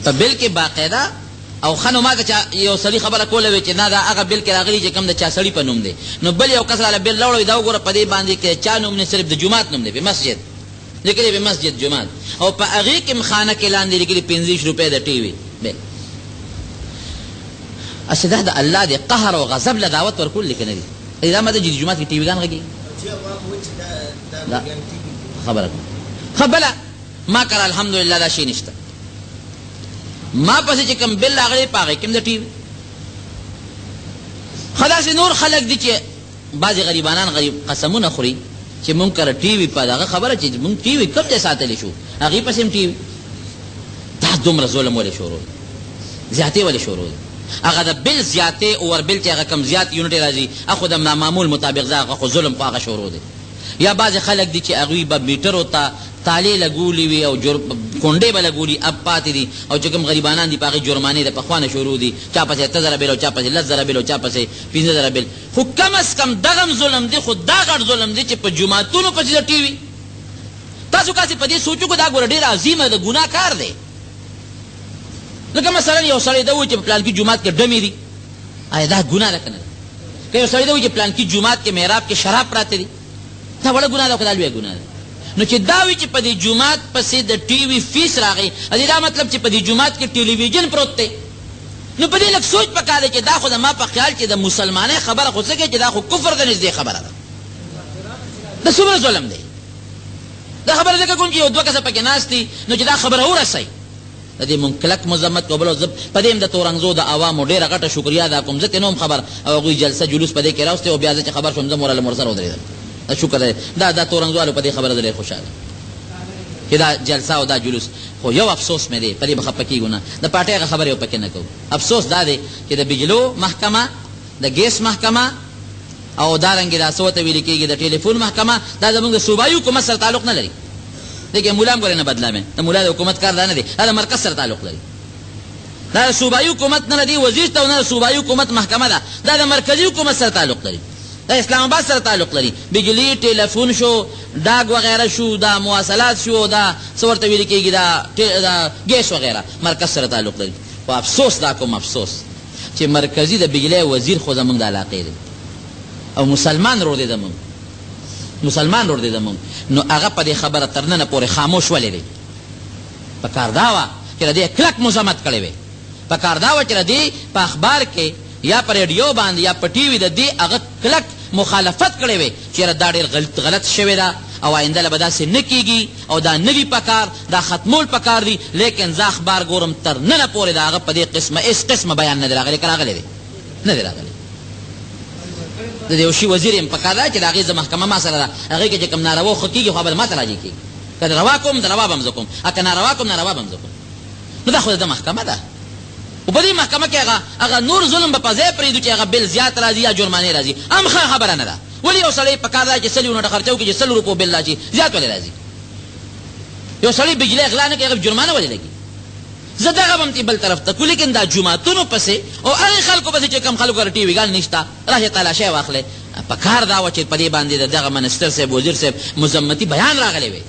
په بل کې باقاعده. او ښه نو ما ته یو سړي خبره کوله وی چې نه دا هغه بل کې راغلي چې کوم د چا سړي په نوم دی. نو بل یو کس راله بل راوړی، دا وګوره په دې باندې کې چا نوم نه، صرف د جومات نوم دی، په مسجد لیکلي، په مسجد جومات، او په هغې کې خانه کې لاندې لیکلي 25 روپۍ د ټي وي. اصل دا د الله د قهر او غضب له دعوت ورکول لیکه نه دي. دا ماته چې د جومات کې ټي ویګان غږېږي خبره کوم. ښه بله ما کړه الحمدلله دا شی نشته. ما پسې چې کوم بل راغلی په هغې کې هم د ټي وي. ښه داسې نور خلک دي چې بعضې غریبانان قسمونه خوري چې مونږ کره ټي وي په دغه خبره چې مونږ ټي وي کوم ځای ساتلی شو، هغې پسې هم ټي وي. دا دومره ظلم ولې شروع دی؟ زیاتې ولې شروع دی؟ هغه د بل زیاتې او وربل چې هغه کم زیات یونټې راځي، هغه د معمول مطابق ده، هغه خو ظلم خو هغه شروع دی. یا بعضې خلک دي چې هغوی به میټرو ته تالې لګولي وي او کونډې به لګولي، اب پاتې دي، او چې کوم غریبانان دي په هغې جرمانې د پخوانه شروع دي، چا پسې 8,000 بیل او چا پسې 10,000 بیل او چا پسې 15,000 بیل. خو کم از کم دغه ظلم دی، خو دا غټ ظلم دی چې په جوماتونو پسې د ټي وي. تاسو کاسې په دې سوچو که دا ګوره ډېر عظیمه د ګناه کار دی. لکه مثلا یو سړی دا وایي چې په پلانکي جومات کې ډمې دي، آیا دا ګناه ده که نه ده؟ که یو سړی دا وایي چې پلانکي جومات کې محراب کې شراب پراته دي، دا وړه ګناه ده او که دا لویه ګناه ده؟ نو چې دا وایي چې په دې جومات پسې د ټي وي فیس راغی، دا مطلب چې په دې جومات کې ټلویزیون پروت دی. نو په دې لږ سوچ پکار دی چې دا خو زما په خیال چې د مسلمانۍ خبره خو څه کوي چې دا خو کفر د نږدې خبره ده. دا څومره ظلم دی؟ دا خبره ځکه کوم چې یو دوه کسه پکې ناست دي نو چې دا خبره ورسوي، د دې مونږ کلک مذمت کوو. بل زه په دې هم د تورنګزو د عوامو ډېره غټه شکریا ادا کوم، ځکه نو هم خبر او هغوی جلسه جلوس په دې کې راوستې او بیا زه چې خبر شوم زه مورله ورسره ودرېدم. دا شکر دی، دا تورنګزوالو په دې خبره زه ډېر خوشحاله چې دا جلسه او دا جلوس. خو یو افسوس مې دی، په دې به خفه کېږو نه، د پارټۍ هغه خبرې پکې نه کوو. افسوس دا دی چې د بجلو محکمه، د ګیس محکمه او دارنګې دا څه ورته ویل کېږي د ټلیفون محکمه، دا زموږ د صوبایي حکومت سره تعلق نه لري. دیکھئے مولا هم ګورې نه بدلامې، د مولا د حکومت کار دا نه دی، دا د مرکز سره تعلق لري. دا د صوبایي حکومت نه دی وزیر ته، نه د صوبایي حکومت محکمه ده، دا د مرکزي حکومت سره تعلق لري، دا اسلام آباد سره تعلق لري. بجلی، ټلیفون شو، ډاګ وغیره شو، دا مواصلات شو، دا څه ورته ویل کېږي دا ګیس وغیره مرکز سره تعلق لري. خو افسوس دا کوم افسوس چې مرکزي د بجلی وزیر خو زموږ د علاقې دی او مسلمان رور دی زموږ، مسلمان رور دی زموږ، نو هغه په دې خبره تر ننه پورې خاموش ولې دی؟ پکار دا وه چې د دې کلک مذمت کړی وی، پکار دا وه چې د دې په اخبار کې یا په ریډیو باندې یا په ټي وي د دې هغه کلک مخالفت کړی وی چې دا ډېر غلط شوې ده او آینده له به داسې نه کېږي او دا نه وي پکار، دا ختمول پکار دي. لیکن زه اخبار ګورم تر ننه پورې د هغه په دې قسمه هېڅ قسمه بیان نه دی راغلی، که راغلی دی؟ نه دی راغلی. د یو شي وزیر یم پکار ده چې د هغې زه محکمه ما سره ده، هغې کې چې کوم ناروا ښه کېږي خو به ما ته راجع کېږي، که روا کوم د روا به هم زه کوم، که ناروا کوم ناروا به هم زه کوم. نو دا خو د محکمه ده. و په دې محکمه کې هغه نور ظلم به په ځای پرېږدو چې هغه بل زیات راځي یا جرمانې راځي، هم ښه خبره نه ده. ولې یو سړی په کار ده چې 100 یونټه خرچه وکړي چې 100 روپو بل راځي، زیات ولې راځي؟ یو سړی بجلی اغلا نه کوي، هغه جرمانه ولې لګي؟ زه دغه به هم بل طرف ته کو، لیکن دا جوماتونو پسې او هغې خلکو پسې چې کوم خلکو سره ټي ویګان نشته، راشئ تلاشۍ واخلئ. په کار دا وه چې په دې باندې د دغه منسټر صاحب وزیر صاحب مذمتي بیان راغلی وی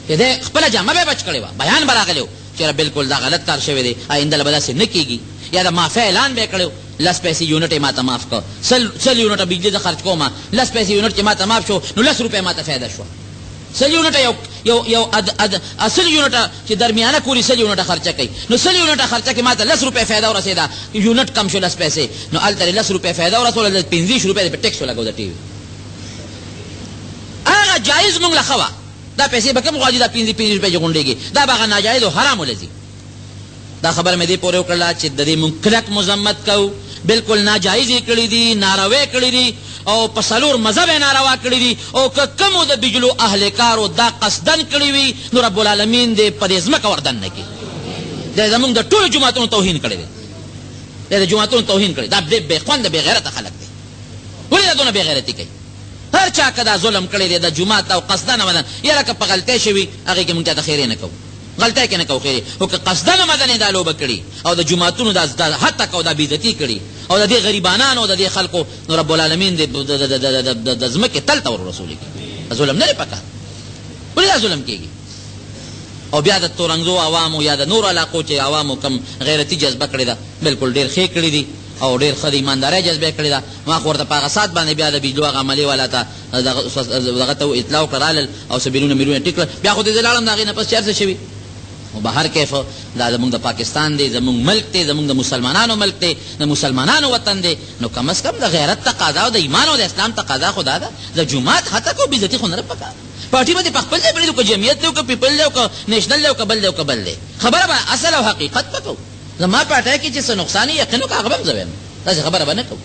چې دی خپله جامه به یې بچ کړې وه، بیان به راغلی و چې بالکل دا غلط کار شوی دی، آینده له به داسې نه کېږي. یا د معافۍ اعلان به یې کړی و، 10 پیسې یونټ یې ما ته معاف کړه، 100 یونټه بجلي زه خرچ کوم، 10 پیسې یونټ چې ما ته معاف شو نو 10 روپۍ ما ته فایده شوه. 100 یونټه یو اصل یونټه چې درمیانه کوري 100 یونټه خرچه کوي، نو 100 یونټه خرچه کې ما ته 10 روپۍ فایده ورسېده، یونټ کم شو 10 پیسې، نو هلته 10 روپۍ فایده ورسوله، 15 روپۍ په ټیکس ولګو د ټي وي. هغه جایز مونږ له ښه وه، دا پیسې به کوم غواړي، دا 15 روپۍ چې غونډېږي دا به هغه ناجایز او حرام ولځي. دا خبره مې دې پورې وکړله چې د دې مونږ کلک مذمت کوو، بالکل ناجایز یې کړي دي، ناروا یې کړي دي او په څلور مذهب یې ناروا کړي دي. او که کومو د بجلو اهل کارو دا قصدن کړي وي نو رب العالمین دې په دې ځمکه وردن نه کړي. دی زمونږ د ټولو جوماتونو توهین کړی دی، دی د جوماتونو توهین کړی. دا بې خونده بې غیرته خلک دی. ولې دا دونه بې غیرتي کوي؟ هر چا که دا ظلم کړی دی د جومات او قصدن مدن، یاره که په غلطۍ شوي هغې کې مونږ ته خیرې نه کوو، غلطۍ کې نه کوو خیرې. خو که قصدن مدن یې دا لوبه کړي او د جوماتونو دا حتک او دا بېعزتي کړي او د دې غریبانانو او د دې خلکو، نو رب العالمین د ځمکې تل ته ور رسولی کړي. ظلم نه دی پکار. ولې دا ظلم کېږي؟ او بیا د تورنګزو عوامو یا د نورو علاقو چې عوامو کم غیرتي جذبه کړې ده بالکل ډېر ښې کړي دي او ډېر ښه د ایماندارۍ جذبه کړې ده. ما خو ورته په هغه ساعت باندې بیا د بجلو هغه عملې والا ته دغه ته اطلاع وکړه، رالل او څه بیلونه میلونه ټیک کړل. بیا خو دې زه لاړم د هغې نه پس چې هر څه شوي. او به هر کیف دا زمونږ د پاکستان دی، زمونږ ملک دی، زمونږ د مسلمانانو ملک دی، د مسلمانانو وطن دی، نو کم از کم د غیرت تقاضا او د ایمان او د اسلام تقاضا خو دا ده. د جومات حتک او بېعزتي خو نه ده پکار. پارټي به دې په خپل ځای پرېږدو، که جمعیت دی او که پیپل دی او که نیشنل دی او که بل دی او که بل دی، خبره به اصل او حقیقت به کوو. زما پارټۍ کې چې څه نقصان یې یقین وکړه هغه به هم زه وایم، داسې خبره به نه کوو.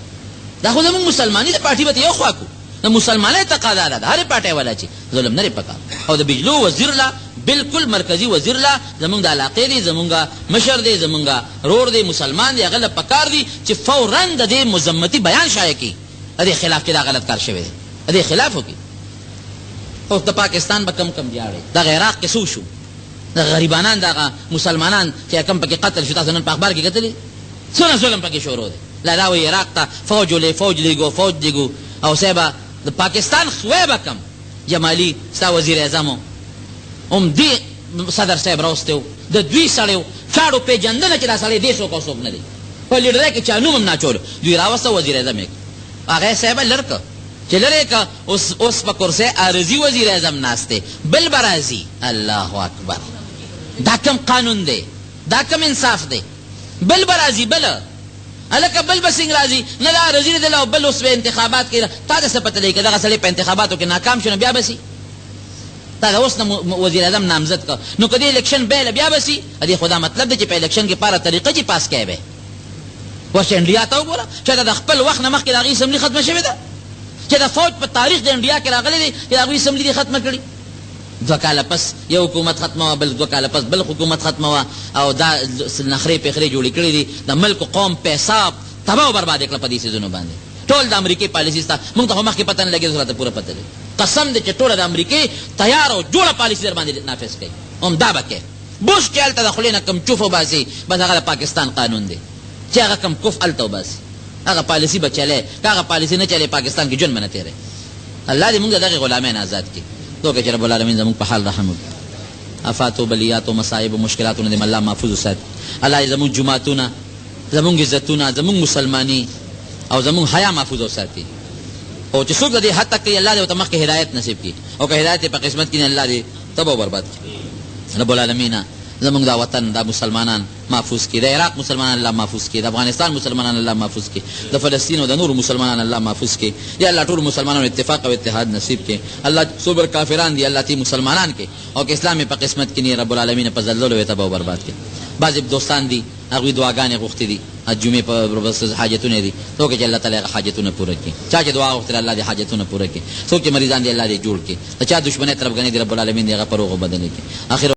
دا خو زمونږ مسلماني د پارټي به ته یو خوا کوو، د مسلمانۍ تقاضا ده د هرې پارټۍ والا چې ظلم نه دی پکار. او د بجلو وزیر لا بالکل مرکزی وزیر لا زمونږ د علاقې دی، زمونږ مشر دی، زمونږ رور دی، مسلمان دی، هغه له پکار دی چې فوراً د دې مذمتي بیان شایع کړي، د دې خلاف چې دا غلط کار شوی دی، د دې خلاف وکړي. او د پاکستان به کم جاړي، دغه عراق کې څه شو، د غریبانان دغه مسلمانان چې کم پکې قتل شو، تاسو نن په اخبار کې کتلي څونه ظلم پکې شروع دی. لا دا وایي عراق ته فوج لیږو او صاحبه د پاکستان خوی به کم جمالي ستا وزیر اعظم هم دې صدر صاحب راوستی و، د دوی سړیو چاړو پیژندنه چې دا سړی دې څوک او څوک نه دی په لیډرۍ کې چا نوم هم ناچولو دوی راوسته وزیر اعظم یې هغه صاحب لر که چې لرې که اوس په کرسۍ عارضي وزیر اعظم ناست دی بل به راځي الله اکبر دا کم قانون دی دا کم انصاف دی بل به راځي بله هلکه بل به څنګه راځي نه دا عارضي دی او بل اوس به انتخابات کې تا ته څه پته لګي که دغه سړی په انتخاباتو کې ناکام شو نو بیا به سي تا دا اوس نه وزیر اعظم نامزد که نو که دې الیکشن بیله بیا به سي دې خو دا مطلب دی چې په الیکشن کې پاره طریقه چې پاس کوی به وش انډیا ته وګوره چې د خپل وخت نه مخکې د هغې اسمبلي ختمه شوې ده چې د فوج په تاریخ د انډیا کې راغلی دی چې د هغوی اسمبلي دې ختمه کړي 2 کاله پس یو حکومت ختمه وه بل 2 کاله پس بل حکومت ختمه وه او دا نخرې پیخرې جوړې کړي دي د ملک و قوم پیسه تباه و برباد کړه په دې څیزونو باندې ټول د امریکې پالیسي ستا موږ ته خو مخکې پته نه لګېده راته پوره پته لګي قسم دی چې ټوله د امریکې تیار او جوړه پالیسي در باندې نافظ کوي هم دا به کوي بوش چې هلته د خولې نه کم چوف وباسي بس هغه د پاکستان قانون دی چې هغه کم کف هلته وباسي هغه پالیسي به چلی که هغه پالیسي نه چلی پاکستان کې ژوند به نه تېری الله دې موږ د دغې غلامیان آزاد کړي دوکه چې رب العالمین زموږ په حال رحم وکړي افات و بلیات و مصائب و مشکلاتونه دې الله محفوظ وساتي الله دې زموږ جوماتونه زموږ عزتونه زموږ مسلماني او زموږ حیا محفوظ وساتي او چې څوک د دې حد تک کوي الله دې ورته مخکې هدایت نصیب کړي او که هدایت یې په قسمت کې نه الله دې تباه و برباد کړي رب العالمین زموږ دا وطن دا مسلمانان محفوظ کړي د عراق مسلمانان الله محفوظ کړي د افغانستان مسلمانان الله محفوظ کړي د فلسطین او د نورو مسلمانان الله محفوظ کړي یا الله ټولو مسلمانانو اتفاق او اتحاد نصیب کړي الله صبر کافران دي الله تی مسلمانان کړي او که اسلام په قسمت کې نه رب العالمین په ذلولو تباه و برباد کړي بعضې دوستان دي هغوی دعاګانې غوښتې دي جمعې په حاجتونه دي څوک چې الله تعالی هغه حاجتونه پوره کړي چا چې دعا غوښتله الله دې حاجتونه پوره کړي څوک چې مریضان دي الله دې جوړ کړي د چا دشمنۍ طرفګنۍ دي رب العالمین دې هغه په روغ و بدن کړي